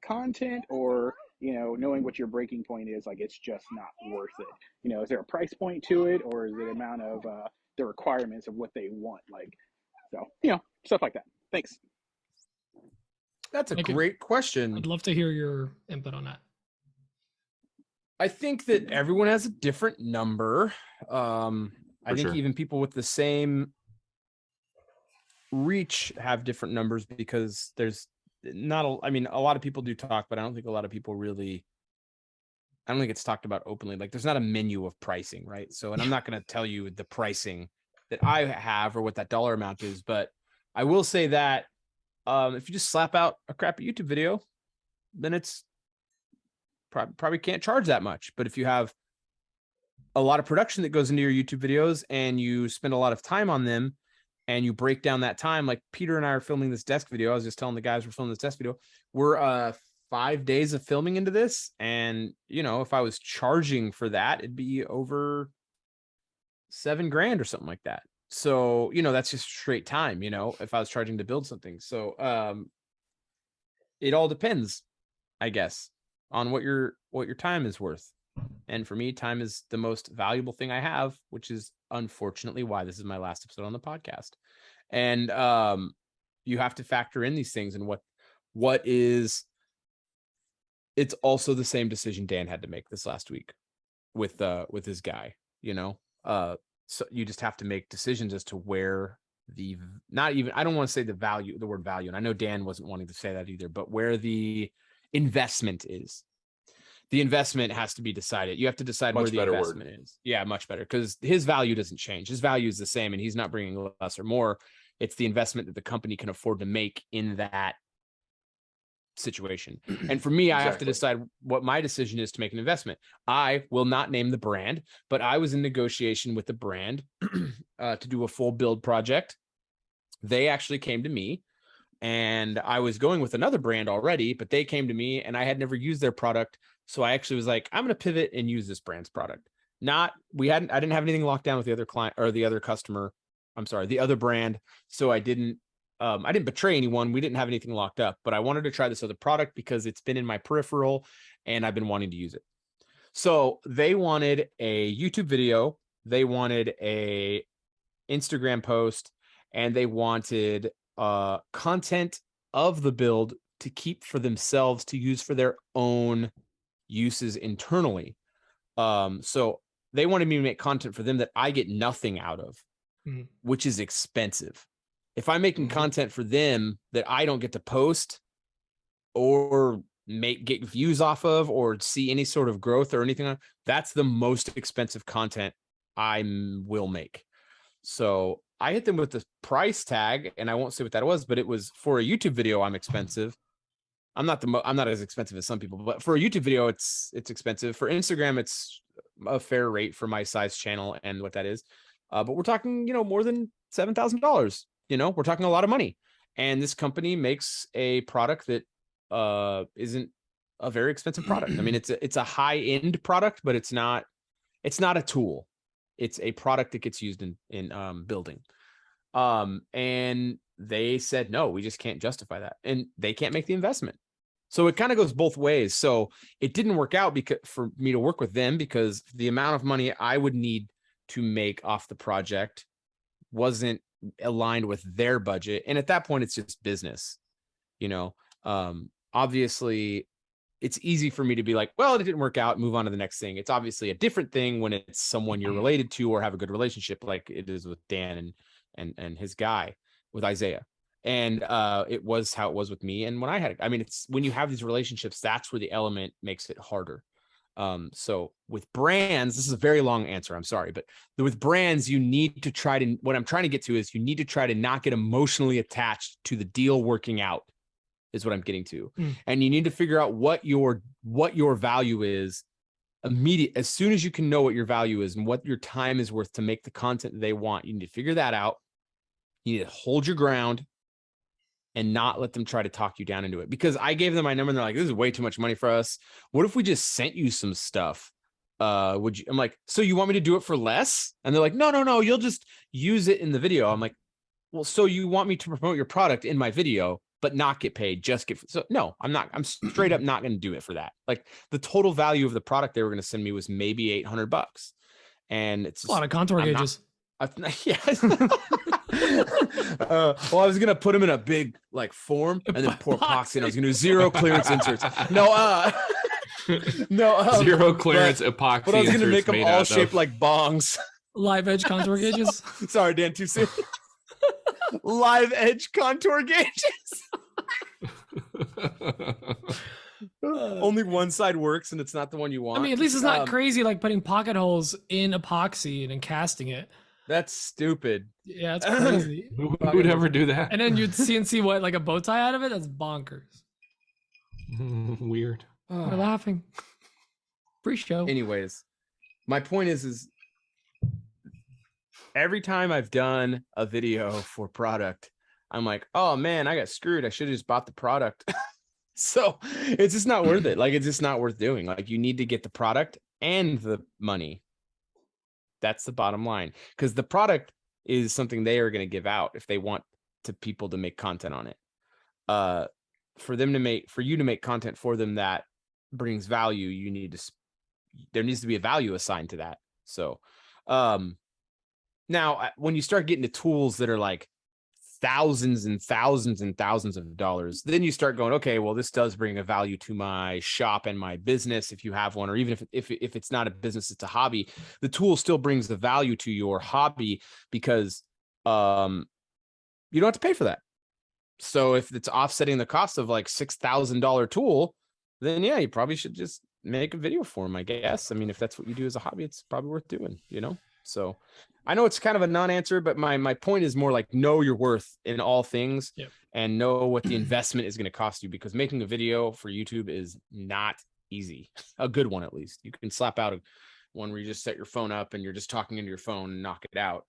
content or, knowing what your breaking point is, like it's just not worth it. Is there a price point to it, or is it amount of the requirements of what they want? Like, so, stuff like that. Thanks. That's a great question. I'd love to hear your input on that. I think that everyone has a different number. I think even people with the same reach have different numbers because there's not a lot of people do talk, but I don't think a lot of people really, I don't think it's talked about openly. Like there's not a menu of pricing, right? So, and I'm not going to tell you the pricing that I have or what that dollar amount is, but I will say that if you just slap out a crappy YouTube video, then it's probably can't charge that much. But if you have a lot of production that goes into your YouTube videos and you spend a lot of time on them and you break down that time, like Peter and I are filming this desk video. I was just telling the guys we're filming this desk video. We're 5 days of filming into this. And, if I was charging for that, it'd be over $7,000 or something like that. So, that's just straight time, if I was charging to build something. So it all depends, I guess, on what your time is worth. And for me, time is the most valuable thing I have, which is unfortunately why this is my last episode on the podcast. And you have to factor in these things and what is. It's also the same decision Dan had to make this last week with his guy, so you just have to make decisions as to where I don't want to say the word value. And I know Dan wasn't wanting to say that either, but where the investment is. The investment has to be decided. You have to decide where the investment is. Yeah, much better, because his value doesn't change. His value is the same, and he's not bringing less or more. It's the investment that the company can afford to make in that situation. And for me, I have to decide what my decision is to make an investment. I will not name the brand, but I was in negotiation with the brand to do a full build project. They actually came to me, and I was going with another brand already, but they came to me and I had never used their product. So I actually was like, I'm going to pivot and use this brand's product. I didn't have anything locked down with the other client or the other customer. I'm sorry, the other brand. So I didn't betray anyone. We didn't have anything locked up, but I wanted to try this other product because it's been in my peripheral and I've been wanting to use it. So they wanted a YouTube video. They wanted a Instagram post, and they wanted content of the build to keep for themselves to use for their own uses internally. So they wanted me to make content for them that I get nothing out of, which is expensive. If I'm making content for them that I don't get to post or get views off of or see any sort of growth or anything, that's the most expensive content will make. So I hit them with the price tag, and I won't say what that was, but it was for a YouTube video. I'm expensive. I'm not as expensive as some people, but for a YouTube video, it's expensive. For Instagram, it's a fair rate for my size channel and what that is. But we're talking, more than $7,000. We're talking a lot of money. And this company makes a product that isn't a very expensive product. I mean, it's a high end product, but it's not a tool. It's a product that gets used in building. And they said, no, we just can't justify that. And they can't make the investment. So it kind of goes both ways. So it didn't work out for me to work with them, because the amount of money I would need to make off the project wasn't aligned with their budget. And at that point, it's just business. Obviously it's easy for me to be like, well, it didn't work out, move on to the next thing. It's obviously a different thing when it's someone you're related to or have a good relationship, like it is with Dan and his guy, with Isaiah. And it was how it was with me. And when I had it, I mean, it's when you have these relationships, that's where the element makes it harder. So with brands, this is a very long answer, I'm sorry, but with brands, you need to what I'm trying to get to is you need to try to not get emotionally attached to the deal working out, is what I'm getting to. And you need to figure out what your value is as soon as you can know what your value is and what your time is worth to make the content that they want. You need to figure that out. You need to hold your ground and not let them try to talk you down into it. Because I gave them my number and they're like, this is way too much money for us. What if we just sent you some stuff? I'm like, so you want me to do it for less? And they're like, no, you'll just use it in the video. I'm like, well, so you want me to promote your product in my video, but not get paid, so no, I'm straight up not going to do it for that. Like the total value of the product they were going to send me was maybe $800. And it's a lot of contour gauges. Yeah. Well, I was gonna put them in a big form and then pour epoxy, and I was gonna do 0 clearance inserts. No, zero clearance epoxy. But I was gonna make them all shaped like bongs. Live edge contour gauges. Sorry, Dan, too soon. Live edge contour gauges. Only one side works, and it's not the one you want. I mean, at least it's not crazy like putting pocket holes in epoxy and then casting it. That's stupid. Yeah, that's crazy. Who would ever do that? And then you'd CNC what, like a bow tie out of it? That's bonkers. Weird. We're laughing. Pre-show. Anyways, my point is every time I've done a video for product, I'm like, oh man, I got screwed. I should have just bought the product. So it's just not worth it. Like, it's just not worth doing. Like, you need to get the product and the money. That's the bottom line, because the product is something they are going to give out if they want people to make content on it. For you to make content for them that brings value, there needs to be a value assigned to that. So now when you start getting to tools that are like thousands and thousands and thousands of dollars, then you start going, okay, well, this does bring a value to my shop and my business, if you have one, or even if it's not a business, it's a hobby. The tool still brings the value to your hobby, because you don't have to pay for that. So if it's offsetting the cost of like $6,000 tool, then yeah, you probably should just make a video for them, I guess. I mean, if that's what you do as a hobby, it's probably worth doing, So I know it's kind of a non-answer, but my point is more like, know your worth in all things. Yep. And know what the investment is going to cost you, because making a video for YouTube is not easy. A good one, at least. You can slap out one where you just set your phone up and you're just talking into your phone and knock it out.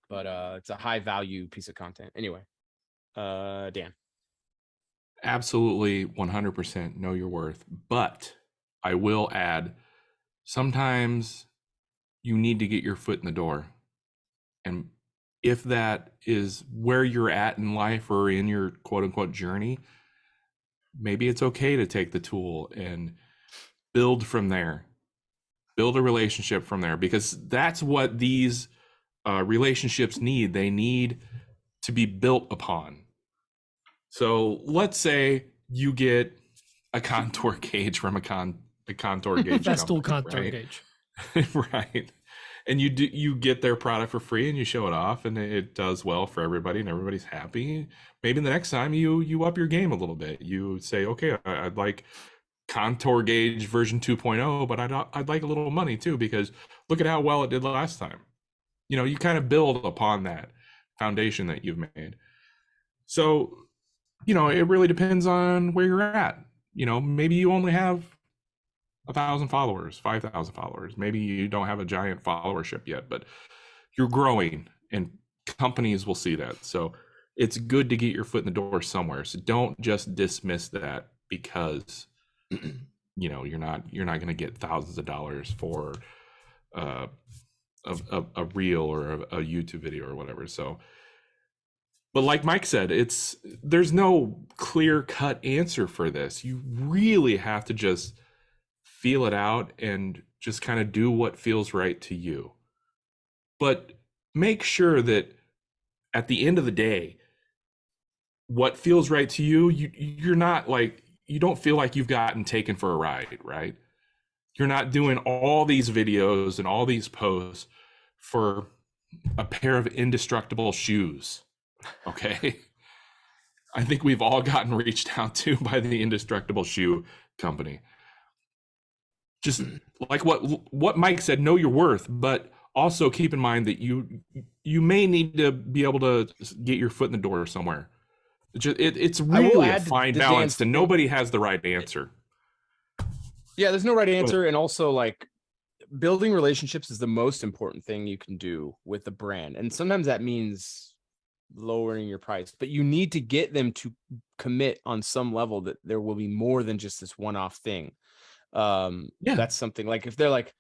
But it's a high value piece of content. Anyway, Dan. Absolutely 100% know your worth. But I will add, sometimes you need to get your foot in the door. And if that is where you're at in life or in your quote unquote journey, maybe it's okay to take the tool and build from there, build a relationship from there, because that's what these relationships need. They need to be built upon. So let's say you get a contour gauge from a contour gauge. Festool contour right? gauge. Right. And you get their product for free and you show it off and it does well for everybody and everybody's happy. Maybe the next time you up your game a little bit. You say, okay, I'd like contour gauge version 2.0, but I'd like a little money too, because look at how well it did last time. you know, you kind of build upon that foundation that you've made. So, you know, it really depends on where you're at. You know, maybe you only have 1,000 followers, 5,000 followers. Maybe you don't have a giant followership yet, but you're growing and companies will see that. So it's good to get your foot in the door somewhere. So don't just dismiss that because you know you're not going to get thousands of dollars for a reel or a YouTube video or whatever. So, but like Mike said, there's no clear cut answer for this. You really have to just feel it out and just kind of do what feels right to you. But make sure that at the end of the day, what feels right to you, you're not like, you don't feel like you've gotten taken for a ride, right? You're not doing all these videos and all these posts for a pair of indestructible shoes, okay? I think we've all gotten reached out to by the indestructible shoe company. Just like what Mike said, know your worth, but also keep in mind that you may need to be able to get your foot in the door somewhere. It's really a fine balance, and nobody has the right answer. Yeah, there's no right answer. And also, like, building relationships is the most important thing you can do with a brand. And sometimes that means lowering your price, but you need to get them to commit on some level that there will be more than just this one-off thing. That's something like, if they're like,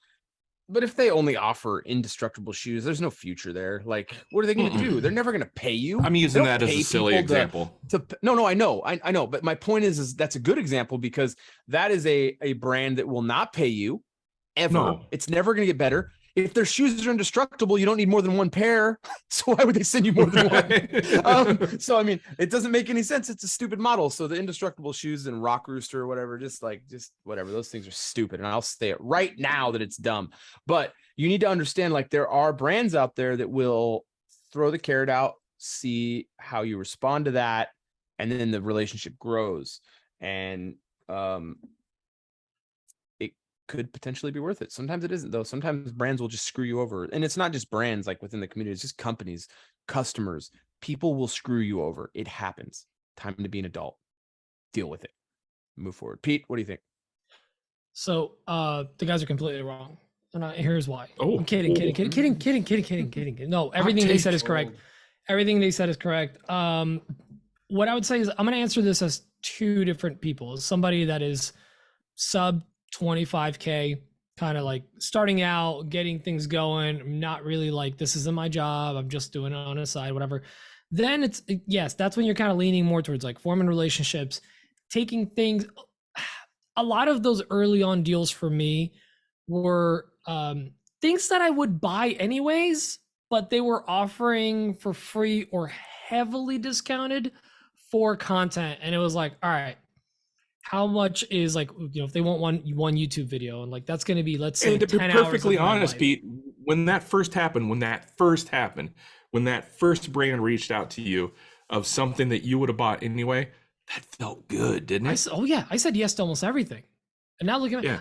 but if they only offer indestructible shoes, there's no future there. Like, what are they going to do? They're never going to pay you. I'm using that as a silly example. No, I know. But my point is that's a good example, because that is a brand that will not pay you ever. No. It's never going to get better. If their shoes are indestructible, you don't need more than one pair. So why would they send you more than one? So, I mean, it doesn't make any sense. It's a stupid model. So the indestructible shoes and Rock Rooster or whatever, just whatever. Those things are stupid. And I'll say it right now that it's dumb. But you need to understand, like, there are brands out there that will throw the carrot out, see how you respond to that, and then the relationship grows. And could potentially be worth it. Sometimes it isn't, though. Sometimes brands will just screw you over. And it's not just brands like within the community, it's just companies, customers, people will screw you over. It happens. Time to be an adult. Deal with it. Move forward. Pete, what do you think? So the guys are completely wrong. And here's why. I'm kidding. No, everything they said is correct. Everything they said is correct. What I would say is I'm going to answer this as two different people. Somebody that is sub 25K, kind of like starting out, getting things going. I'm not really like, this isn't my job, I'm just doing it on the side, whatever. Then it's, yes, that's when you're kind of leaning more towards like forming relationships, taking things. A lot of those early on deals for me were things that I would buy anyways, but they were offering for free or heavily discounted for content. And it was like, all right, how much is, like, you know, if they want one YouTube video, and like that's going to be, let's say, and to be perfectly honest, Pete, when that first happened, when that first brand reached out to you of something that you would have bought anyway, that felt good, didn't it? I said yes to almost everything. And now look at me.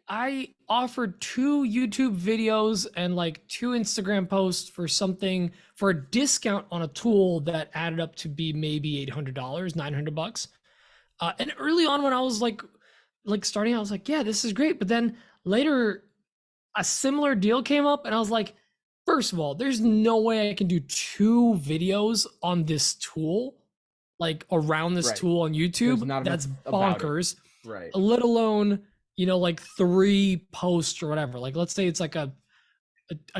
I offered 2 YouTube videos and like 2 Instagram posts for something, for a discount on a tool that added up to be maybe $800, $900. And early on when I was like starting, I was like, yeah, this is great. But then later a similar deal came up and I was like, first of all, there's no way I can do 2 videos on this tool, like around this tool on YouTube. That's bonkers. Right. Let alone, you know, like 3 posts or whatever. Like, let's say it's like a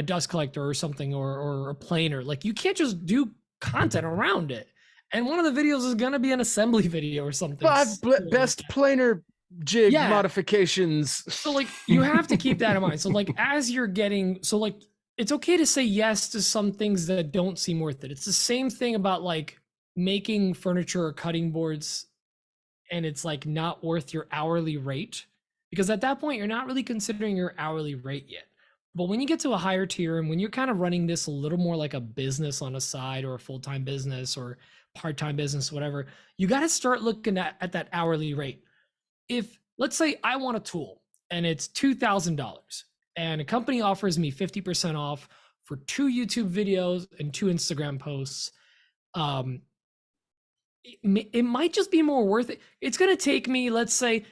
dust collector or something, or a planer. Like, you can't just do content around it. And one of the videos is going to be an assembly video or something. 5 best planer jig modifications. So like, you have to keep that in mind. So like, as you're getting, so like, it's okay to say yes to some things that don't seem worth it. It's the same thing about like making furniture or cutting boards, and it's like not worth your hourly rate, because at that point you're not really considering your hourly rate yet. But when you get to a higher tier, and when you're kind of running this a little more like a business on a side, or a full-time business or part-time business, whatever, you got to start looking at that hourly rate. If, let's say, I want a tool and it's $2,000 and a company offers me 50% off for 2 YouTube videos and 2 Instagram posts, it might just be more worth it. It's going to take me, let's say,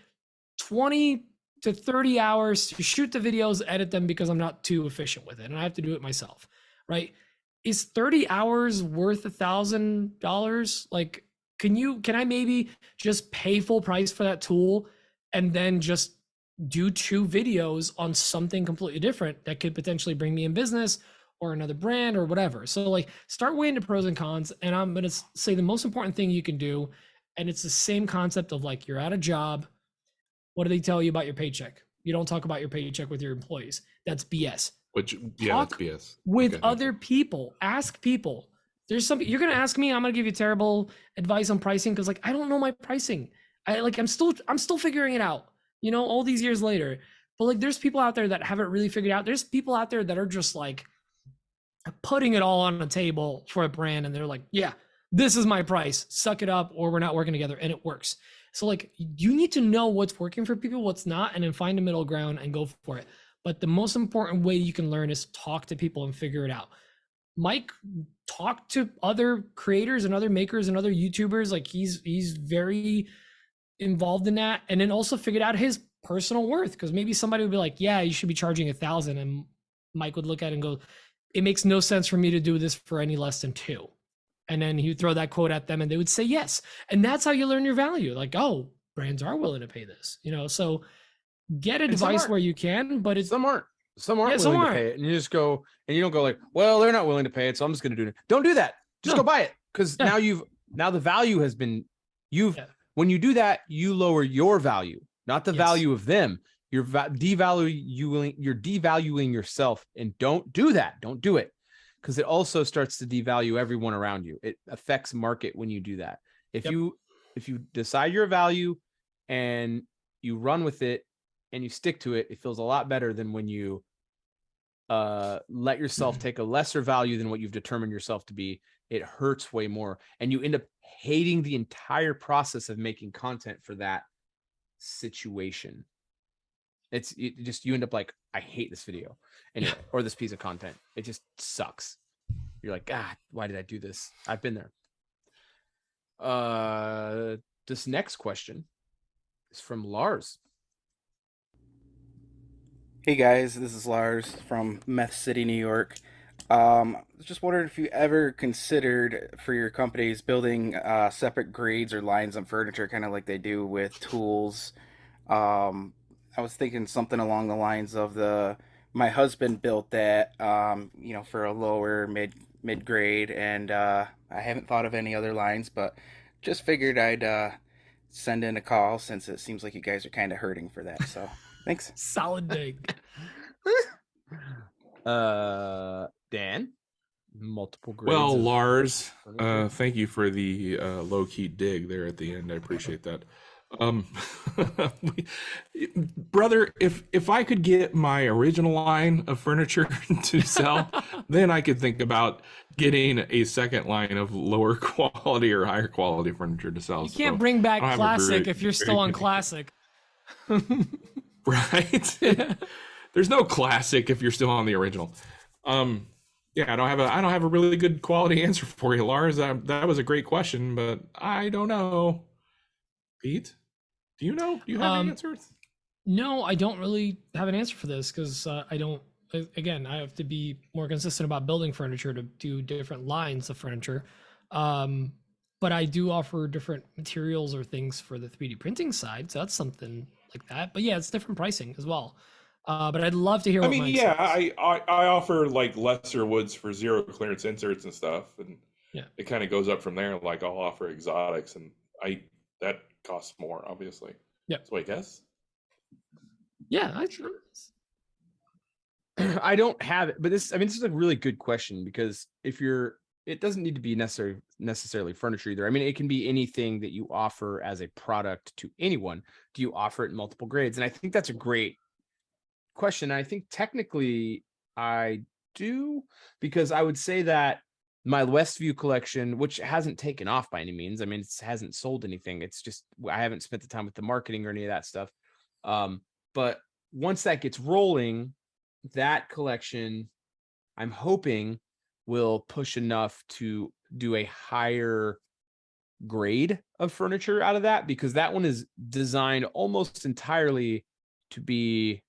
20 to 30 hours to shoot the videos, edit them, because I'm not too efficient with it and I have to do it myself, right? Is 30 hours worth $1,000? Like, can I maybe just pay full price for that tool and then just do 2 videos on something completely different that could potentially bring me in business or another brand or whatever? So like, start weighing the pros and cons. And I'm going to say the most important thing you can do, and it's the same concept of like, you're at a job. What do they tell you about your paycheck? You don't talk about your paycheck with your employees. That's BS. Which, yeah, Talk that's BS. with Okay, other people. Ask people. There's something you're gonna ask me. I'm gonna give you terrible advice on pricing because like I don't know my pricing. I'm still figuring it out. You know, all these years later. But like, there's people out there that haven't really figured out. There's people out there that are just like putting it all on the table for a brand, and they're like, yeah, this is my price. Suck it up, or we're not working together, and it works. So like, you need to know what's working for people, what's not, and then find a middle ground and go for it. But the most important way you can learn is talk to people and figure it out. Mike talked to other creators and other makers and other YouTubers. Like, he's very involved in that. And then also figured out his personal worth, because maybe somebody would be like, yeah, you should be charging 1,000. And Mike would look at it and go, it makes no sense for me to do this for any less than 2. And then he would throw that quote at them and they would say yes. And that's how you learn your value. Like, oh, brands are willing to pay this, you know? So get advice where you can, but it's some aren't willing to pay it. And you just go, and you don't go like, well, they're not willing to pay it, so I'm just going to do it. Don't do that. Just go buy it. Because now the value has been, when you do that, you lower your value, not the value of them. You're devaluing yourself, and don't do that. Don't do it. Because it also starts to devalue everyone around you. It affects market when you do that. If you decide your value and you run with it and you stick to it, it feels a lot better than when you let yourself take a lesser value than what you've determined yourself to be. It hurts way more, and you end up hating the entire process of making content for that situation. You end up like, I hate this video anyway, or this piece of content. It just sucks. You're like, God, why did I do this? I've been there. This next question is from Lars. Hey guys, this is Lars from Meth City, New York. Just wondering if you ever considered for your companies building separate grades or lines on furniture, kind of like they do with tools. I was thinking something along the lines of my husband built that, for a lower mid grade, and I haven't thought of any other lines, but just figured I'd send in a call since it seems like you guys are kind of hurting for that. So thanks. Solid dig. Dan, multiple grades. Well, Lars, thank you for the low-key dig there at the end. I appreciate that. Brother, if I could get my original line of furniture to sell, then I could think about getting a second line of lower quality or higher quality furniture to sell. You can't bring back classic if you're still on classic. Right? There's no classic if you're still on the original. Yeah, I don't have a really good quality answer for you, Lars. That was a great question, but I don't know. Pete, do you know? Do you have an answer? No, I don't really have an answer for this, because I don't. Again, I have to be more consistent about building furniture to do different lines of furniture. But I do offer different materials or things for the 3D printing side, so that's something like that. But yeah, it's different pricing as well. But I'd love to hear. I offer like lesser woods for zero clearance inserts and stuff, and it kind of goes up from there. Like, I'll offer exotics, and that costs more, obviously. Yeah. So I guess. Yeah, I don't have it, but this is a really good question, because it doesn't need to be necessarily furniture either. I mean, it can be anything that you offer as a product to anyone. Do you offer it in multiple grades? And I think that's a great question. I think technically I do, because I would say that my Westview collection, which hasn't taken off by any means, I mean, it hasn't sold anything. It's just, I haven't spent the time with the marketing or any of that stuff. But once that gets rolling, that collection I'm hoping will push enough to do a higher grade of furniture out of that, because that one is designed almost entirely to be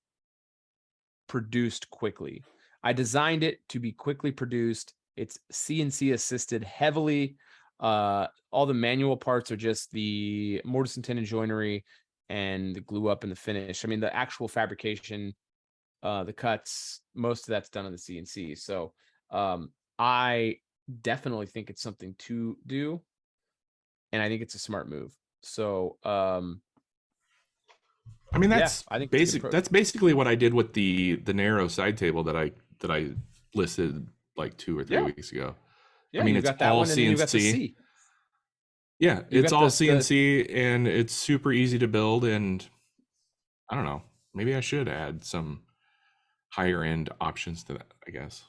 produced quickly. I designed it to be quickly produced. It's CNC assisted heavily. All the manual parts are just the mortise and tenon joinery and the glue up and the finish. I mean, the actual fabrication, the cuts, most of that's done on the CNC. So I definitely think it's something to do, and I think it's a smart move. So I mean, that's I think that's basically what I did with the narrow side table that I listed like 2 or 3 weeks ago. Yeah, I mean, it's all CNC. you got the C. Yeah, it's all CNC, and it's super easy to build. And I don't know, maybe I should add some higher end options to that, I guess.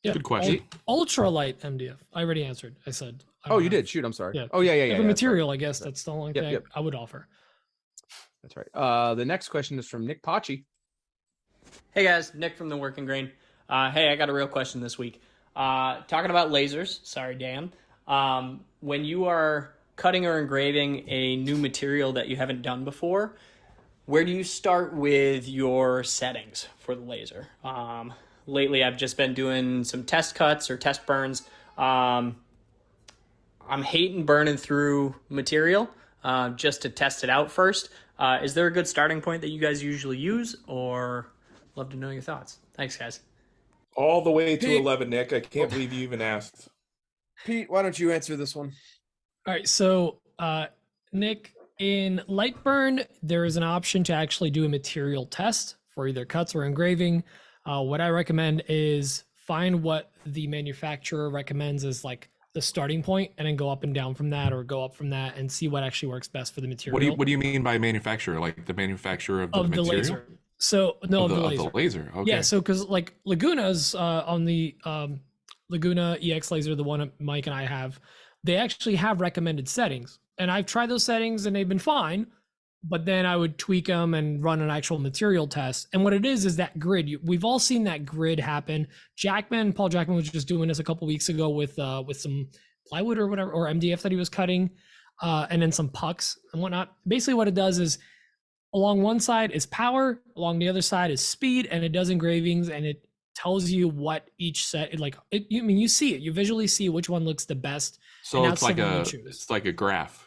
Yeah. Good question. Ultralight MDF. I already answered. I said. You did. Shoot, I'm sorry. Yeah. Oh, yeah. The material, I guess that's the only thing I would offer. That's right. The next question is from Nick Paccia. Hey guys, Nick from the Working Grain. Hey, I got a real question this week. Talking about lasers. Sorry, Dan. When you are cutting or engraving a new material that you haven't done before, where do you start with your settings for the laser? Lately, I've just been doing some test cuts or test burns. I'm hating burning through material just to test it out first. Is there a good starting point that you guys usually use, or love to know your thoughts? Thanks, guys. All the way to 11, Nick. I can't believe you even asked. Pete, why don't you answer this one? All right. So, Nick, in Lightburn, there is an option to actually do a material test for either cuts or engraving. What I recommend is find what the manufacturer recommends as like the starting point, and then go up and down from that, or go up from that, and see what actually works best for the material. What do you mean by manufacturer? Like the manufacturer of the material? Laser. So no, of the laser. Of the laser. Okay. Yeah. So because like Laguna's on the Laguna EX laser, the one Mike and I have, they actually have recommended settings, and I've tried those settings and they've been fine. But then I would tweak them and run an actual material test. And what it is that grid. We've all seen that grid happen. Paul Jackman was just doing this a couple weeks ago with some plywood or whatever, or MDF that he was cutting, and then some pucks and whatnot. Basically what it does is along one side is power, along the other side is speed, and it does engravings, and it tells you what each set, you see it. You visually see which one looks the best. So it's like a graph.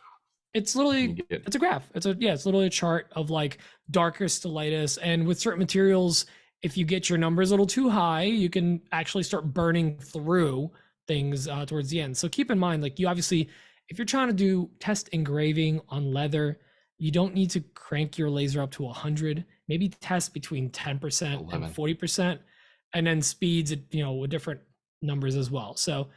It's literally, it's a graph. It's literally a chart of like darkest to lightest. And with certain materials, if you get your numbers a little too high, you can actually start burning through things towards the end. So keep in mind, like, you obviously, if you're trying to do test engraving on leather, you don't need to crank your laser up to 100. Maybe test between 10% and 40%, and then speeds, with different numbers as well. So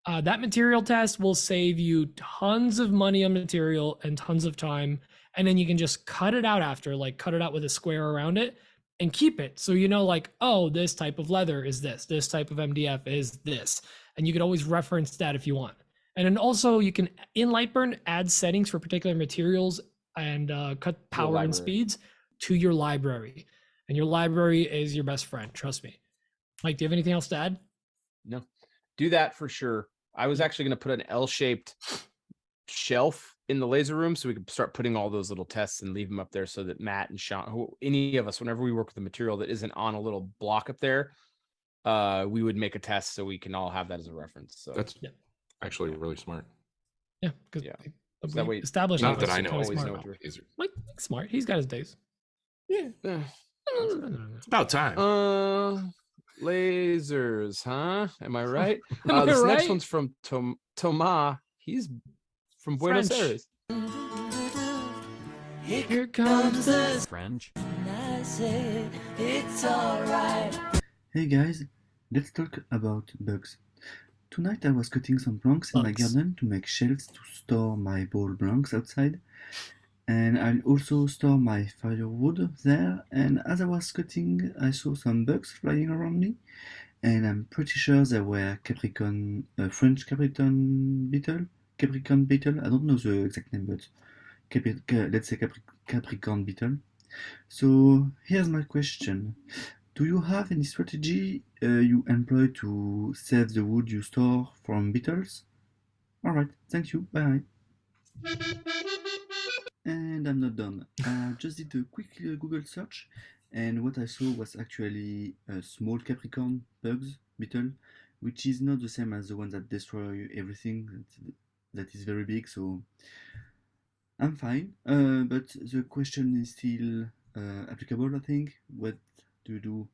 that material test will save you tons of money on material and tons of time. And then you can just cut it out after, like cut it out with a square around it and keep it. So, like, oh, this type of leather is this type of MDF is this. And you could always reference that if you want. And then also you can, in Lightburn, add settings for particular materials and cut power and speeds to your library. And your library is your best friend. Trust me. Mike, do you have anything else to add? No, do that for sure. I was actually going to put an L-shaped shelf in the laser room so we could start putting all those little tests and leave them up there, so that Matt and Sean, any of us, whenever we work with the material that isn't on a little block up there, we would make a test so we can all have that as a reference. So that's actually really smart. Yeah, because that way, established. Not that I know. Always know what you're. Mike, smart. He's got his days. Yeah. It's about time. Lasers, huh? Am I right? Am I this right? next one's from Toma. He's from Buenos Aires. Here comes the French. It's alright. Hey guys, let's talk about bugs. Tonight I was cutting some planks in my garden to make shelves to store my ball blanks outside. And I'll also store my firewood there, and as I was cutting, I saw some bugs flying around me, and I'm pretty sure they were French Capricorn beetle, I don't know the exact name, but let's say Capricorn beetle. So here's my question. Do you have any strategy you employ to save the wood you store from beetles? Alright, thank you, bye. And I'm not done. Just did a quick Google search, and what I saw was actually a small Capricorn bugs beetle, which is not the same as the one that destroy everything. That is very big, so I'm fine. But the question is still applicable, I think. What do you do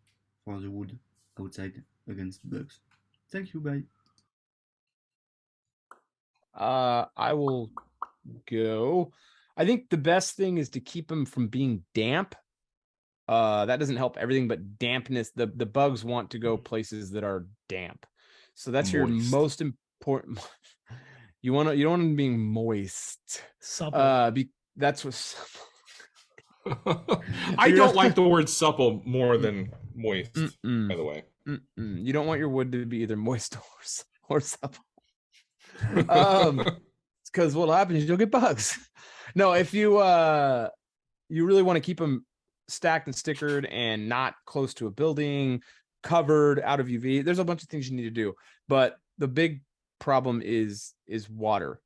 for the wood outside against bugs? Thank you, bye. I will go. I think the best thing is to keep them from being damp. That doesn't help everything, but dampness. The bugs want to go places that are damp. So that's your most important. You don't want them being moist. Supple. That's what. I don't like the word supple more than moist. By the way, you don't want your wood to be either moist or supple. Because what'll happen is you'll get bugs. No, if you really want to keep them stacked and stickered and not close to a building, covered, out of UV, there's a bunch of things you need to do. But the big problem is water.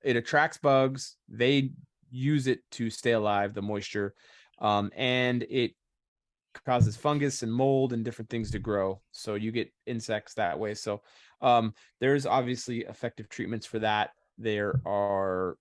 It attracts bugs. They use it to stay alive, the moisture, and it causes fungus and mold and different things to grow. So you get insects that way. So there's obviously effective treatments for that. There are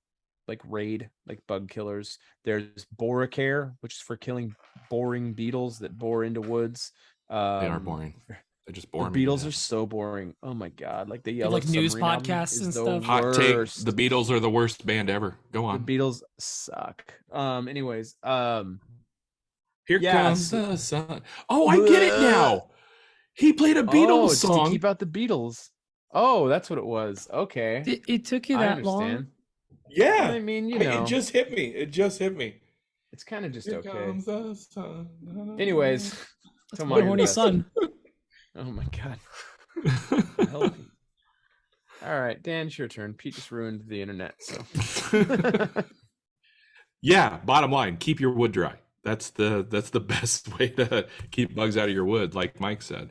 like Raid, like bug killers. There's Boracare, which is for killing boring beetles that bore into woods. They are boring. They just bore. The beetles are so boring. Oh my god! Like they yell like news podcasts and stuff. Hot take: the Beatles are the worst band ever. Go on. The Beatles suck. Anyways, here comes the sun. Oh, I get it now. He played a Beatles song to keep out the Beatles. Oh, that's what it was. Okay. It took you that long? Yeah. I mean, you know, it just hit me. It's kind of just Here okay. comes the sun. Anyways, that's my horny son. Oh my god. Help me. All right, Dan, it's your turn. Pete just ruined the internet. So. Yeah. Bottom line: keep your wood dry. That's the best way to keep bugs out of your wood. Like Mike said,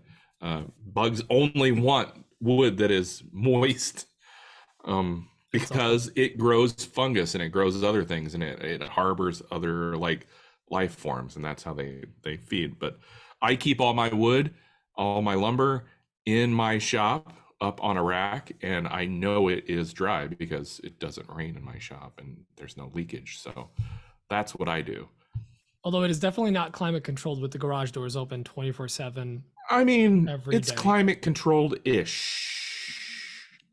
bugs only want wood that is moist, because it grows fungus and it grows other things and it harbors other like life forms, and that's how they feed. But I keep all my wood, all my lumber in my shop up on a rack, and I know it is dry because it doesn't rain in my shop and there's no leakage. So that's what I do. Although it is definitely not climate controlled with the garage doors open 24/7. I mean, it's day. climate controlled-ish.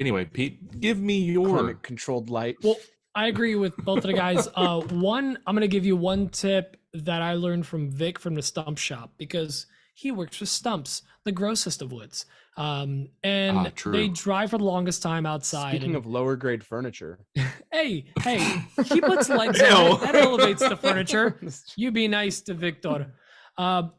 Anyway, Pete, give me your climate controlled light. Well, I agree with both of the guys. I'm going to give you one tip that I learned from Vic from the stump shop, because he works with stumps, the grossest of woods. And they dry for the longest time outside. Speaking of lower grade furniture. Hey, he puts legs on it. That elevates the furniture. You be nice to Victor. But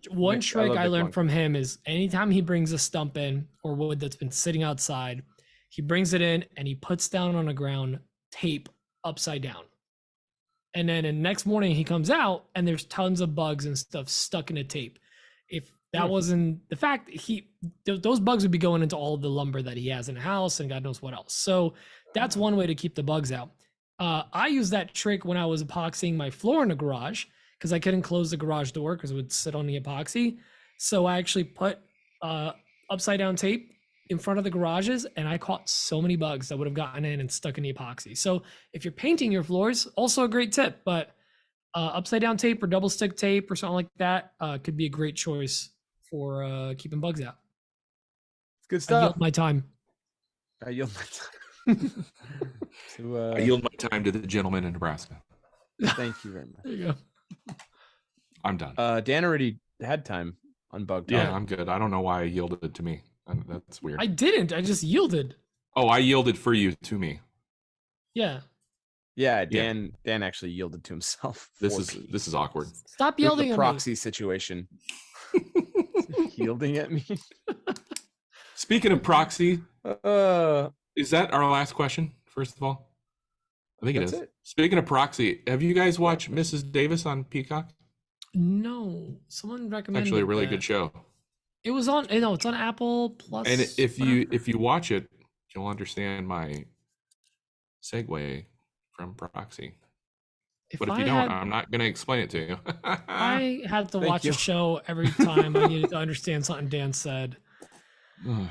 one trick I learned from him is anytime he brings a stump in or wood that's been sitting outside, he brings it in and he puts down on the ground tape upside down. And then the next morning he comes out and there's tons of bugs and stuff stuck in the tape. If that wasn't the fact, those bugs would be going into all of the lumber that he has in the house and God knows what else. So that's one way to keep the bugs out. I used that trick when I was epoxying my floor in the garage, because I couldn't close the garage door because it would sit on the epoxy. So I actually put upside down tape in front of the garages, and I caught so many bugs that would have gotten in and stuck in the epoxy. So if you're painting your floors, also a great tip, but upside down tape or double stick tape or something like that could be a great choice for keeping bugs out. It's good stuff. I yield my time. I yield my time to the gentleman in Nebraska. Thank you very much. There you go. I'm done. Dan already had time on bug talk. Yeah, I'm good. I don't know why I yielded it to me. That's weird. I didn't. I just yielded. Oh, I yielded for you to me. Yeah. Yeah, Dan actually yielded to himself. This is awkward. Stop yielding at me. Proxy situation. Yielding at me. Speaking of proxy, is that our last question? First of all, I think it is. Speaking of proxy, have you guys watched Mrs. Davis on Peacock? No, someone recommended. Actually, a really that. good show. It was on. No, it's on Apple Plus. And if you watch it, you'll understand my segue from proxy. But if you don't, I'm not going to explain it to you. I had to watch you. a show every time I needed to understand something Dan said. Wouldn't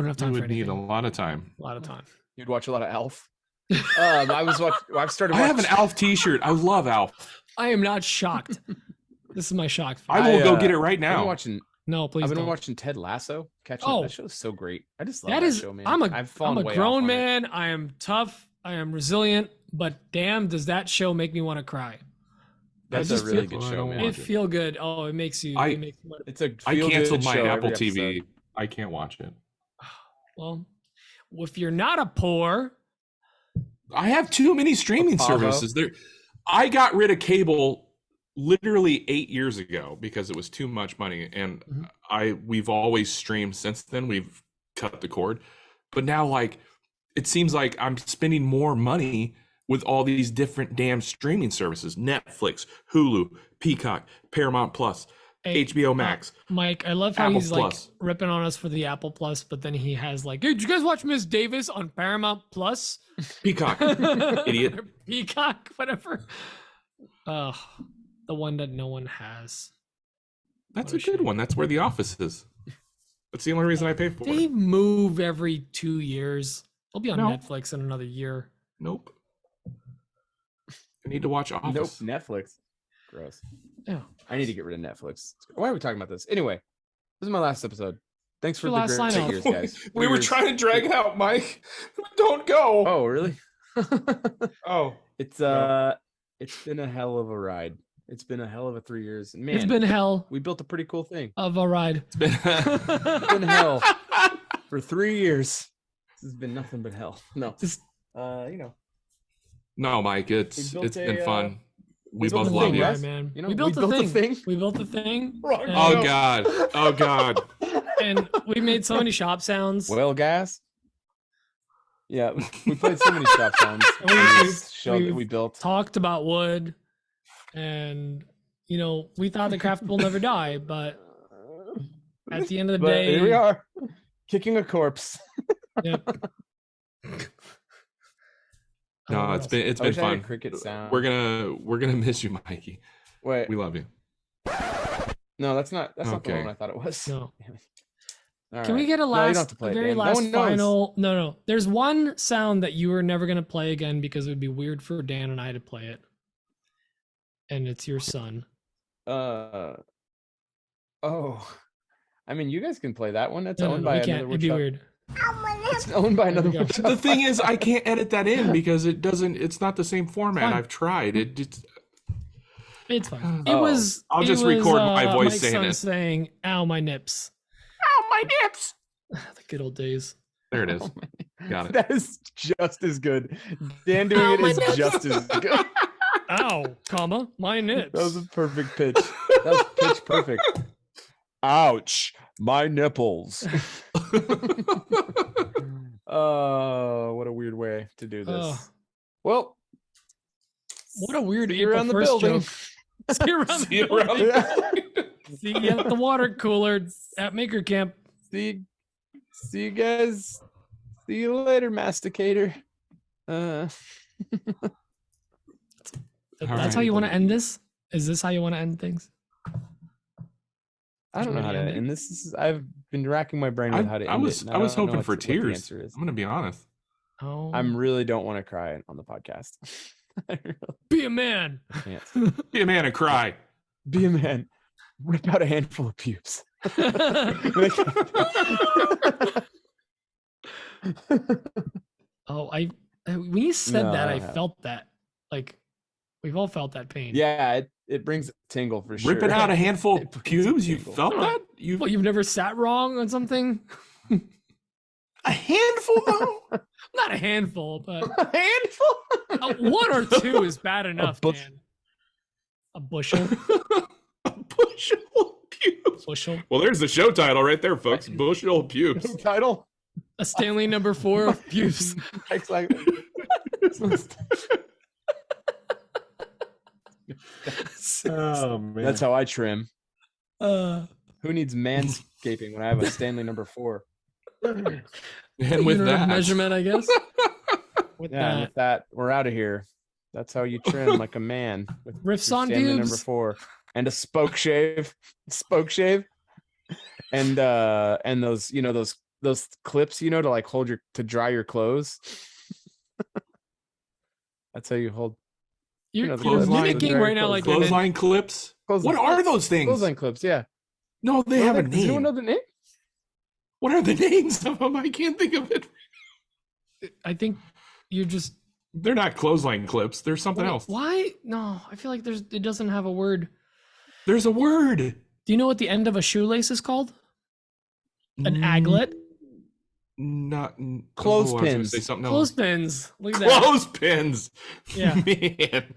have time for anything. Need a lot of time. A lot of time. You'd watch a lot of Alf. I've started. I have an Alf T-shirt. I love Alf. I am not shocked. This is my shock. I will go get it right I've now. been watching. No, please. I've been don't. watching Ted Lasso. That show is so great. I just love that show, man. I'm a way grown off man. I am tough. I am resilient. But damn, does that show make me want to cry? That's a really good show, man. It feel good. Oh, it makes you. It's a. I canceled my show Apple every TV. episode. I can't watch it. Well, if you're not a poor, I have too many streaming services. I got rid of cable literally 8 years ago because it was too much money, and we've always streamed since then. We've cut the cord, but now like it seems like I'm spending more money with all these different damn streaming services: Netflix, Hulu, Peacock, Paramount Plus, HBO Max. Mike, I love how Apple he's Plus. like ripping on us for the Apple Plus, but then he has like, hey, did you guys watch Miss Davis on Paramount Plus? Peacock, idiot. Peacock, whatever. The one that no one has. That's a good one. That's where The Office is. That's the only reason I pay for They it. move every 2 years. They'll be on No. Netflix in another year. Nope. I need to watch Office. Nope. Netflix. Gross. Yeah. I need to get rid of Netflix. Why are we talking about this? Anyway, this is my last episode. Thanks for Your the last great sign-off. years, guys. We were trying to drag it out, Mike. Don't go. Oh, really? Oh. It's been a hell of a ride. It's been a hell of a 3 years. Man, It's been hell we built a pretty cool thing. of a ride. It's been hell for 3 years. This has been nothing but hell. No, Just No, Mike, it's built been a, fun. We built both a love thing, you. guys. man. You know, we built the thing. We built the thing. and- Oh God. Oh God. And we made so many shop sounds. Well, guys. Yeah, we played so many shop sounds. We- on this show we- that we built. Talked about wood, and we thought the craft will never die, but at the end of the But day, here we are, kicking a corpse. Yep. No, it's been I wish I had a fun. cricket sound. We're gonna miss you, Mikey. Wait, We love you. no, that's not the Okay. one I thought it was. No. All Can we right. get a No, you don't have last, to play a it, very Dan. No last one knows. final? No. There's one sound that you were never gonna play again because it would be weird for Dan and I to play it, and it's your son. Oh, I mean, you guys can play that one. That's No, owned no, by we can't. another It'd be woodshop. weird. It's owned by There we another go. woodshop. The thing is, I can't edit that in because it's not the same format. Fine. I've tried it. It's fine. It Oh. was. I'll it just was, record my voice Mike's saying son it. saying, "Ow, my nips." Ow, my nips. The good old days. There it is. Got it. That is just as good. Dan doing it is just as good. Ow, comma, my nips. That was a perfect pitch. That was pitch perfect. Ouch, my nipples. Oh, what a weird way to do this. Ugh. Well, What a weird see you April around the 1st building. joke. See you around See you the around building. See you at the water cooler at Maker Camp. See you guys. See you later, masticator. That's right. how you want to end this? Is this how you want to end things? I don't know how to end this. I've been racking my brain with how to end I was it. and I was don't know hoping for what the tears. answer is. I'm gonna be honest. Oh, I really don't want to cry on the podcast. I really be a man. can't. Be a man and cry. Be a man. Rip out a handful of pubes. Oh, when you said No, that, I I haven't. felt that. Like, we've all felt that pain. Yeah, it brings a tingle for sure. Ripping out a handful It of brings a pubes. You tingle. felt that? You What, you've never sat wrong on something? a handful though? Not a handful, but A handful. one or two is bad enough, bush- man. A bushel. A bushel of pubes. Bushel. Well, there's the show title right there, folks. Bushel of pubes. Title. A Stanley number 4 of pubes. It's like Oh man. That's how I trim. Uh, Who needs manscaping when I have a Stanley number 4? And with unit of that measurement, I guess. With Yeah, and that, with that, we're out of here. That's how you trim like a man. With riffs your on Stanley number pubes. 4 and a spoke shave, and those those clips to like hold to dry your clothes. That's how you hold. You're, the you're clothesline- mimicking right now, like clothesline clips. Clothesline What are those things? Clothesline clips, yeah. No, they have a Does anyone know name. the name? What are the names of them? I can't think of it. I think you're just. They're not clothesline clips. There's something else. Why? No, I feel like it doesn't have a word. There's a word. Do you know what the end of a shoelace is called? An aglet. Not Clothespins. I was gonna say something else. Clothespins. Look at that. Clothespins. Yeah. Man.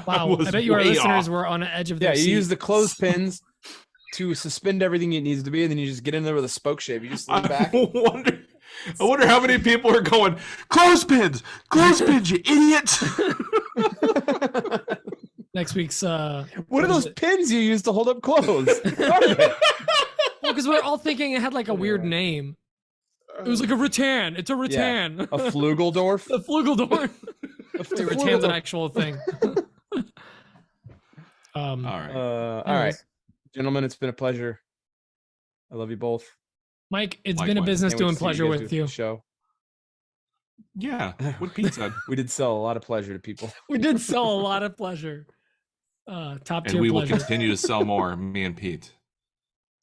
Wow. I bet you our way listeners off. were on the edge of Yeah, their you seat. use the clothespins to suspend everything it needs to be, and then you just get in there with a spoke shave. You just lean back. I wonder how many people are going, clothespins, you idiot. Next week's. What are those pins you use to hold up clothes? Well, because we're all thinking it had like a weird name. It was like a rattan. It's a rattan. A Flugeldorf. A Flugeldorf. Dude, rattan's an actual thing. All right. All right, gentlemen, it's been a pleasure. I love you both. Mike, it's been a Likewise. business Can't wait doing to see pleasure guys with do you. the show. Yeah. What Pete said. We did sell a lot of pleasure to people. We did sell a lot of pleasure. Top And tier we will pleasure. continue to sell more, me and Pete.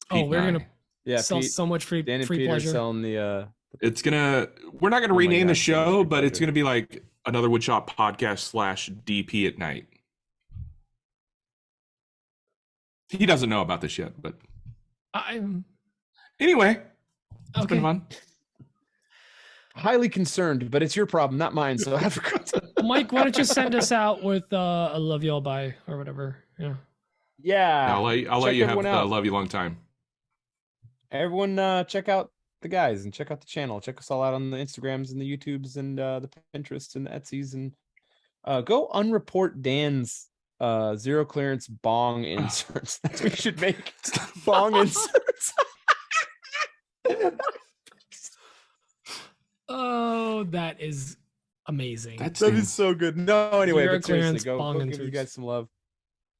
Oh, Pete we're and I. gonna Yeah, sell Pete, so much Dan and free Peter pleasure. selling the. We're not gonna Oh my rename the God, so much show, free but it's pleasure. gonna be like another Woodshop podcast / DP at night. He doesn't know about this yet, but I'm anyway, it's okay. been fun. Highly concerned, but it's your problem, not mine. So have a good time. Mike, why don't you send us out with "I love you all, bye" or whatever? Yeah. Yeah, I'll let you check have everyone out. love you long time. Everyone, check out the guys and check out the channel. Check us all out on the Instagrams and the YouTubes and the Pinterests and the Etsy's, and go unreport Dan's zero clearance bong inserts. That's what you should make. Bong inserts. Oh, that is amazing. That's That is so good. No, anyway, Zero but seriously, clearance go bong give you inserts. guys some love.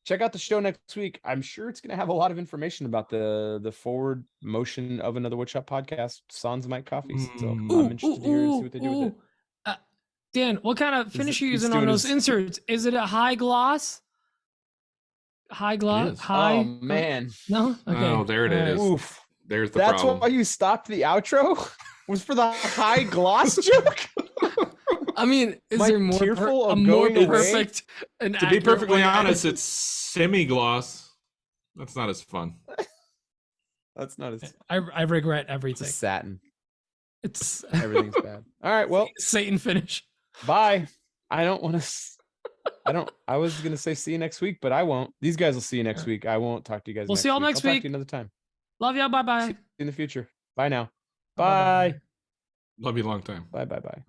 Check out the show next week. I'm sure it's going to have a lot of information about the forward motion of another Woodshop podcast, Sans Mike Coffees. So I'm interested to hear and see what they do with it. Dan, what kind of finish are you he's using on doing those his- inserts? Is it a high gloss? High gloss? is. High? Oh man, No? Okay. Oh, there it All right. is. oof! There's the That's problem. why you stopped the outro. Was for the high gloss joke. I mean, is Mike, there more tearful of a more going away? perfect and To be accurate perfectly way to- honest, it's semi-gloss. That's not as fun. That's not as I regret it's everything. a satin. It's Everything's bad. All right, well, Satan finish. bye. I don't want to. I was gonna say see you next week, but I won't. These guys will see you next week. I won't talk to you guys. We'll see y'all next I'll talk week. to you another time. Love y'all. Bye See bye. you in the future. Bye now. Bye-bye. Bye. Love you long time. Bye. Bye. Bye.